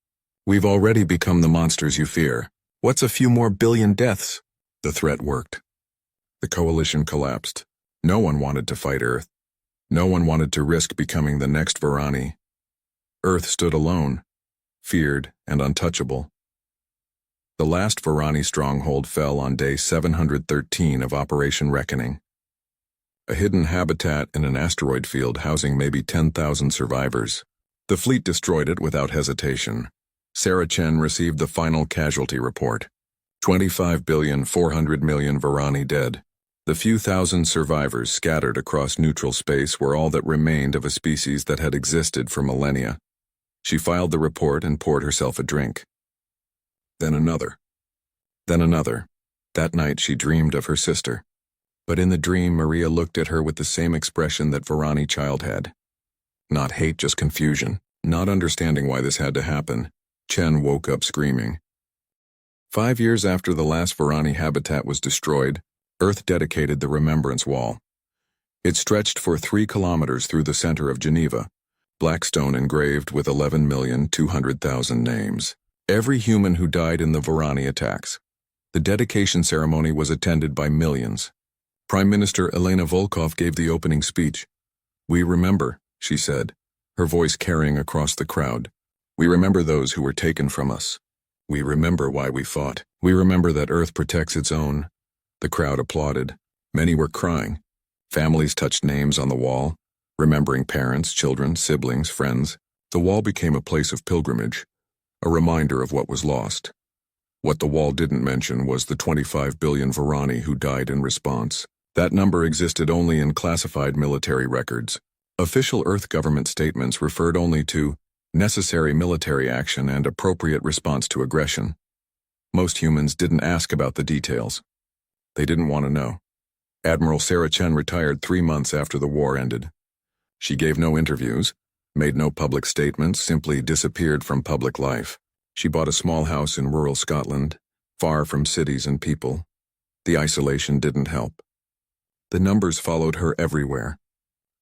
We've already become the monsters you fear. What's a few more billion deaths?" The threat worked. The coalition collapsed. No one wanted to fight Earth. No one wanted to risk becoming the next Varani. Earth stood alone, feared and untouchable. The last Varani stronghold fell on day 713 of Operation Reckoning. A hidden habitat in an asteroid field housing maybe 10,000 survivors. The fleet destroyed it without hesitation. Sarah Chen received the final casualty report. 25,400,000,000 Varani dead. The few thousand survivors scattered across neutral space were all that remained of a species that had existed for millennia. She filed the report and poured herself a drink. Then another. Then another. That night she dreamed of her sister. But in the dream, Maria looked at her with the same expression that Varani child had. Not hate, just confusion. Not understanding why this had to happen, Chen woke up screaming. 5 years after the last Varani habitat was destroyed, Earth dedicated the Remembrance Wall. It stretched for 3 kilometers through the center of Geneva, black stone engraved with 11,200,000 names. Every human who died in the Varani attacks. The dedication ceremony was attended by millions. Prime Minister Elena Volkov gave the opening speech. "We remember," she said, her voice carrying across the crowd. "We remember those who were taken from us. We remember why we fought. We remember that Earth protects its own." The crowd applauded. Many were crying. Families touched names on the wall, remembering parents, children, siblings, friends. The wall became a place of pilgrimage, a reminder of what was lost. What the wall didn't mention was the 25 billion Varani who died in response. That number existed only in classified military records. Official Earth government statements referred only to necessary military action and appropriate response to aggression. Most humans didn't ask about the details. They didn't want to know. Admiral Sarah Chen retired 3 months after the war ended. She gave no interviews, made no public statements, simply disappeared from public life. She bought a small house in rural Scotland, far from cities and people. The isolation didn't help. The numbers followed her everywhere.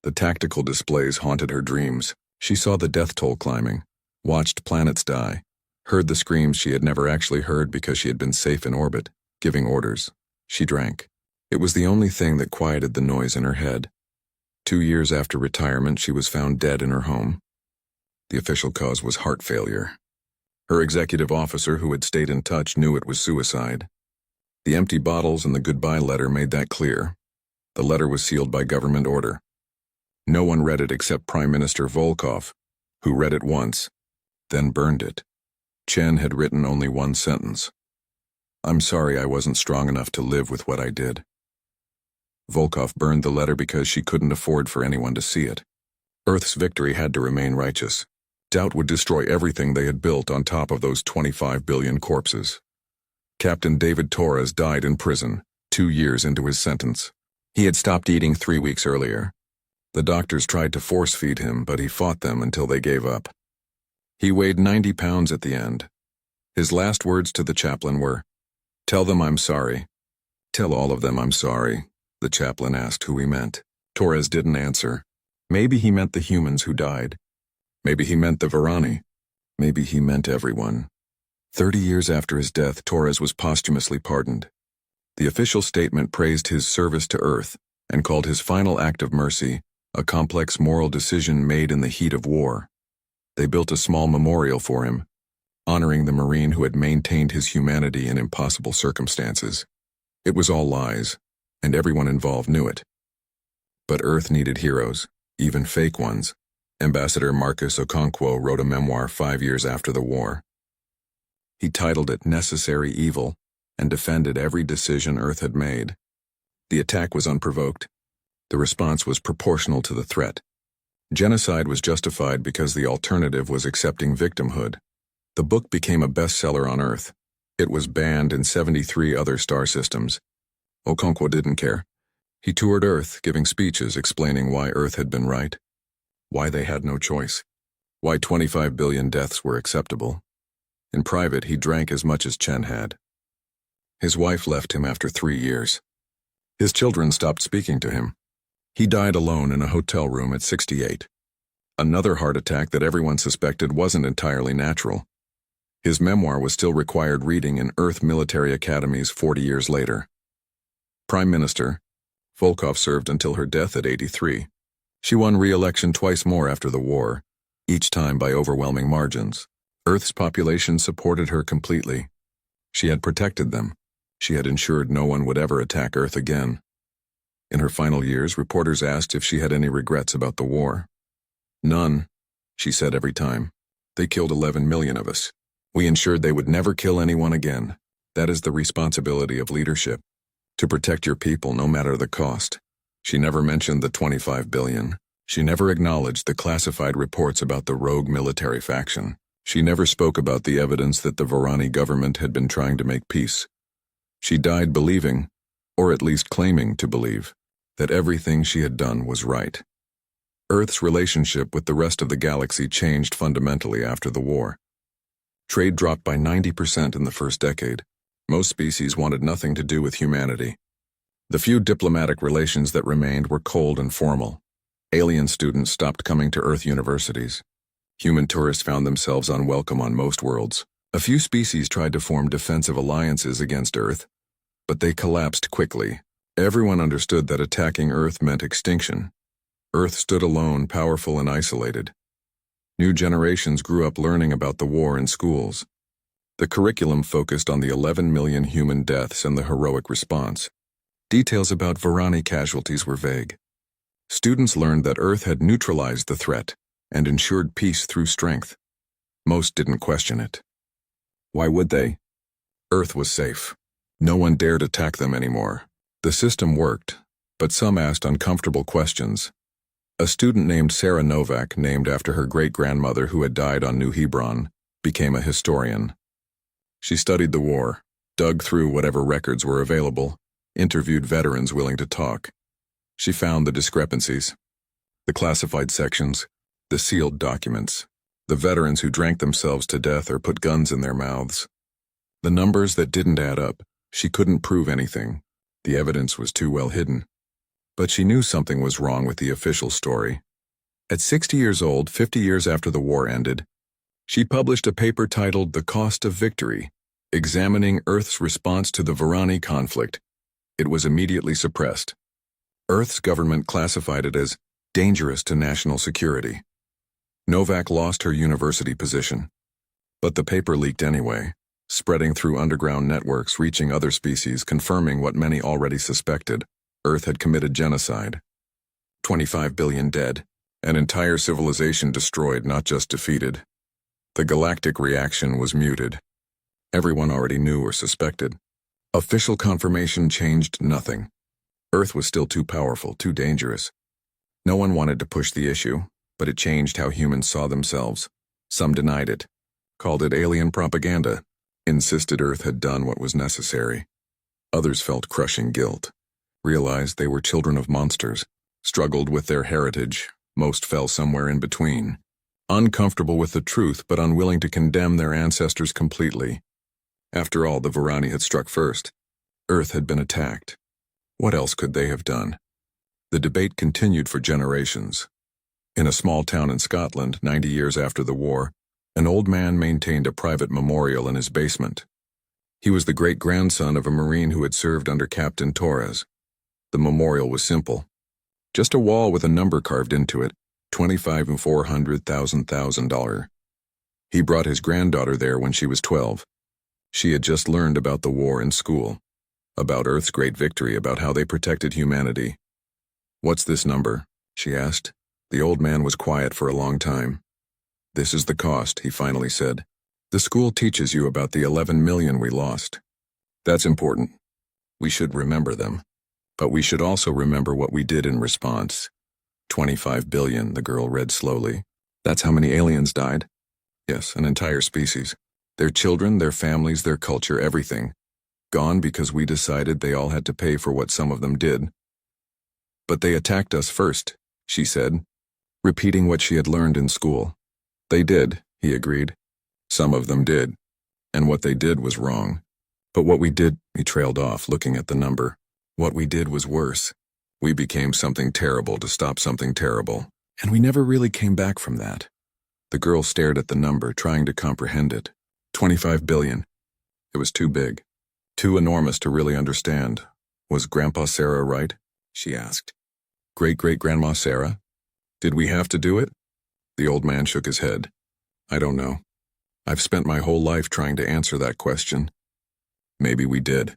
The tactical displays haunted her dreams. She saw the death toll climbing, watched planets die, heard the screams she had never actually heard because she had been safe in orbit, giving orders. She drank. It was the only thing that quieted the noise in her head. 2 years after retirement, she was found dead in her home. The official cause was heart failure. Her executive officer, who had stayed in touch, knew it was suicide. The empty bottles and the goodbye letter made that clear. The letter was sealed by government order. No one read it except Prime Minister Volkov, who read it once, then burned it. Chen had written only one sentence. "I'm sorry I wasn't strong enough to live with what I did." Volkov burned the letter because she couldn't afford for anyone to see it. Earth's victory had to remain righteous. Doubt would destroy everything they had built on top of those 25 billion corpses. Captain David Torres died in prison, 2 years into his sentence. He had stopped eating 3 weeks earlier. The doctors tried to force-feed him, but he fought them until they gave up. He weighed 90 pounds at the end. His last words to the chaplain were, "Tell them I'm sorry." "Tell all of them I'm sorry," the chaplain asked who he meant. Torres didn't answer. Maybe he meant the humans who died. Maybe he meant the Varani. Maybe he meant everyone. 30 years after his death, Torres was posthumously pardoned. The official statement praised his service to Earth and called his final act of mercy a complex moral decision made in the heat of war. They built a small memorial for him, honoring the Marine who had maintained his humanity in impossible circumstances. It was all lies, and everyone involved knew it. But Earth needed heroes, even fake ones. Ambassador Marcus Okonkwo wrote a memoir 5 years after the war. He titled it Necessary Evil and defended every decision Earth had made. The attack was unprovoked. The response was proportional to the threat. Genocide was justified because the alternative was accepting victimhood. The book became a bestseller on Earth. It was banned in 73 other star systems. Okonkwo didn't care. He toured Earth, giving speeches explaining why Earth had been right, why they had no choice, why 25 billion deaths were acceptable. In private, he drank as much as Chen had. His wife left him after 3 years. His children stopped speaking to him. He died alone in a hotel room at 68. Another heart attack that everyone suspected wasn't entirely natural. His memoir was still required reading in Earth military academies 40 years later. Prime Minister Volkov served until her death at 83. She won re-election twice more after the war, each time by overwhelming margins. Earth's population supported her completely. She had protected them. She had ensured no one would ever attack Earth again. In her final years, reporters asked if she had any regrets about the war. None, she said every time. They killed 11 million of us. We ensured they would never kill anyone again. That is the responsibility of leadership. To protect your people no matter the cost. She never mentioned the 25 billion. She never acknowledged the classified reports about the rogue military faction. She never spoke about the evidence that the Varani government had been trying to make peace. She died believing, or at least claiming to believe, that everything she had done was right. Earth's relationship with the rest of the galaxy changed fundamentally after the war. Trade dropped by 90% in the first decade. Most species wanted nothing to do with humanity. The few diplomatic relations that remained were cold and formal. Alien students stopped coming to Earth universities. Human tourists found themselves unwelcome on most worlds. A few species tried to form defensive alliances against Earth, but they collapsed quickly. Everyone understood that attacking Earth meant extinction. Earth stood alone, powerful and isolated. New generations grew up learning about the war in schools. The curriculum focused on the 11 million human deaths and the heroic response. Details about Varani casualties were vague. Students learned that Earth had neutralized the threat and ensured peace through strength. Most didn't question it. Why would they? Earth was safe. No one dared attack them anymore. The system worked, but some asked uncomfortable questions. A student named Sarah Novak, named after her great-grandmother who had died on New Hebron, became a historian. She studied the war, dug through whatever records were available, interviewed veterans willing to talk. She found the discrepancies, the classified sections, the sealed documents, the veterans who drank themselves to death or put guns in their mouths. The numbers that didn't add up. She couldn't prove anything. The evidence was too well hidden. But she knew something was wrong with the official story. At 60 years old, 50 years after the war ended, she published a paper titled The Cost of Victory, examining Earth's response to the Varani conflict. It was immediately suppressed. Earth's government classified it as dangerous to national security. Novak lost her university position. But the paper leaked anyway, spreading through underground networks, reaching other species, confirming what many already suspected. Earth had committed genocide. 25 billion dead, an entire civilization destroyed, not just defeated. The galactic reaction was muted. Everyone already knew or suspected. Official confirmation changed nothing. Earth was still too powerful, too dangerous. No one wanted to push the issue, but it changed how humans saw themselves. Some denied it, called it alien propaganda, insisted Earth had done what was necessary. Others felt crushing guilt, realized they were children of monsters, struggled with their heritage. Most fell somewhere in between, uncomfortable with the truth but unwilling to condemn their ancestors completely. After all, the Varani had struck first. Earth had been attacked. What else could they have done? The debate continued for generations. In a small town in Scotland, 90 years after the war, an old man maintained a private memorial in his basement. He was the great-grandson of a Marine who had served under Captain Torres. The memorial was simple. Just a wall with a number carved into it, $25 and $400,000. He brought his granddaughter there when she was 12. She had just learned about the war in school, about Earth's great victory, about how they protected humanity. "What's this number?" she asked. The old man was quiet for a long time. "This is the cost," he finally said. "The school teaches you about the 11 million we lost. That's important. We should remember them. But we should also remember what we did in response." 25 billion, the girl read slowly. "That's how many aliens died?" "Yes, an entire species. Their children, their families, their culture, everything. Gone because we decided they all had to pay for what some of them did." "But they attacked us first," she said, repeating what she had learned in school. "They did," he agreed. "Some of them did. And what they did was wrong. But what we did," he trailed off, looking at the number. "What we did was worse. We became something terrible to stop something terrible. And we never really came back from that." The girl stared at the number, trying to comprehend it. 25 billion. It was too big. Too enormous to really understand. "Was Grandpa Sarah right?" she asked. "Great-great-grandma Sarah? Did we have to do it?" The old man shook his head. "I don't know. I've spent my whole life trying to answer that question. Maybe we did.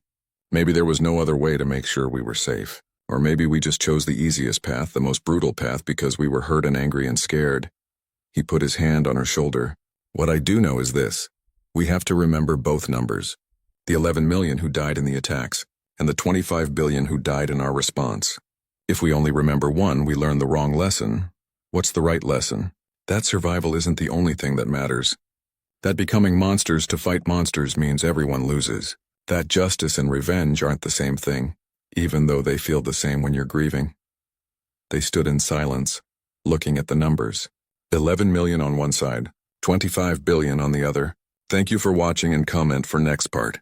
Maybe there was no other way to make sure we were safe. Or maybe we just chose the easiest path, the most brutal path, because we were hurt and angry and scared." He put his hand on her shoulder. "What I do know is this. We have to remember both numbers. The 11 million who died in the attacks, and the 25 billion who died in our response. If we only remember one, we learn the wrong lesson. What's the right lesson? That survival isn't the only thing that matters. That becoming monsters to fight monsters means everyone loses. That justice and revenge aren't the same thing, even though they feel the same when you're grieving." They stood in silence, looking at the numbers. 11 million on one side, 25 billion on the other. Thank you for watching and comment for next part.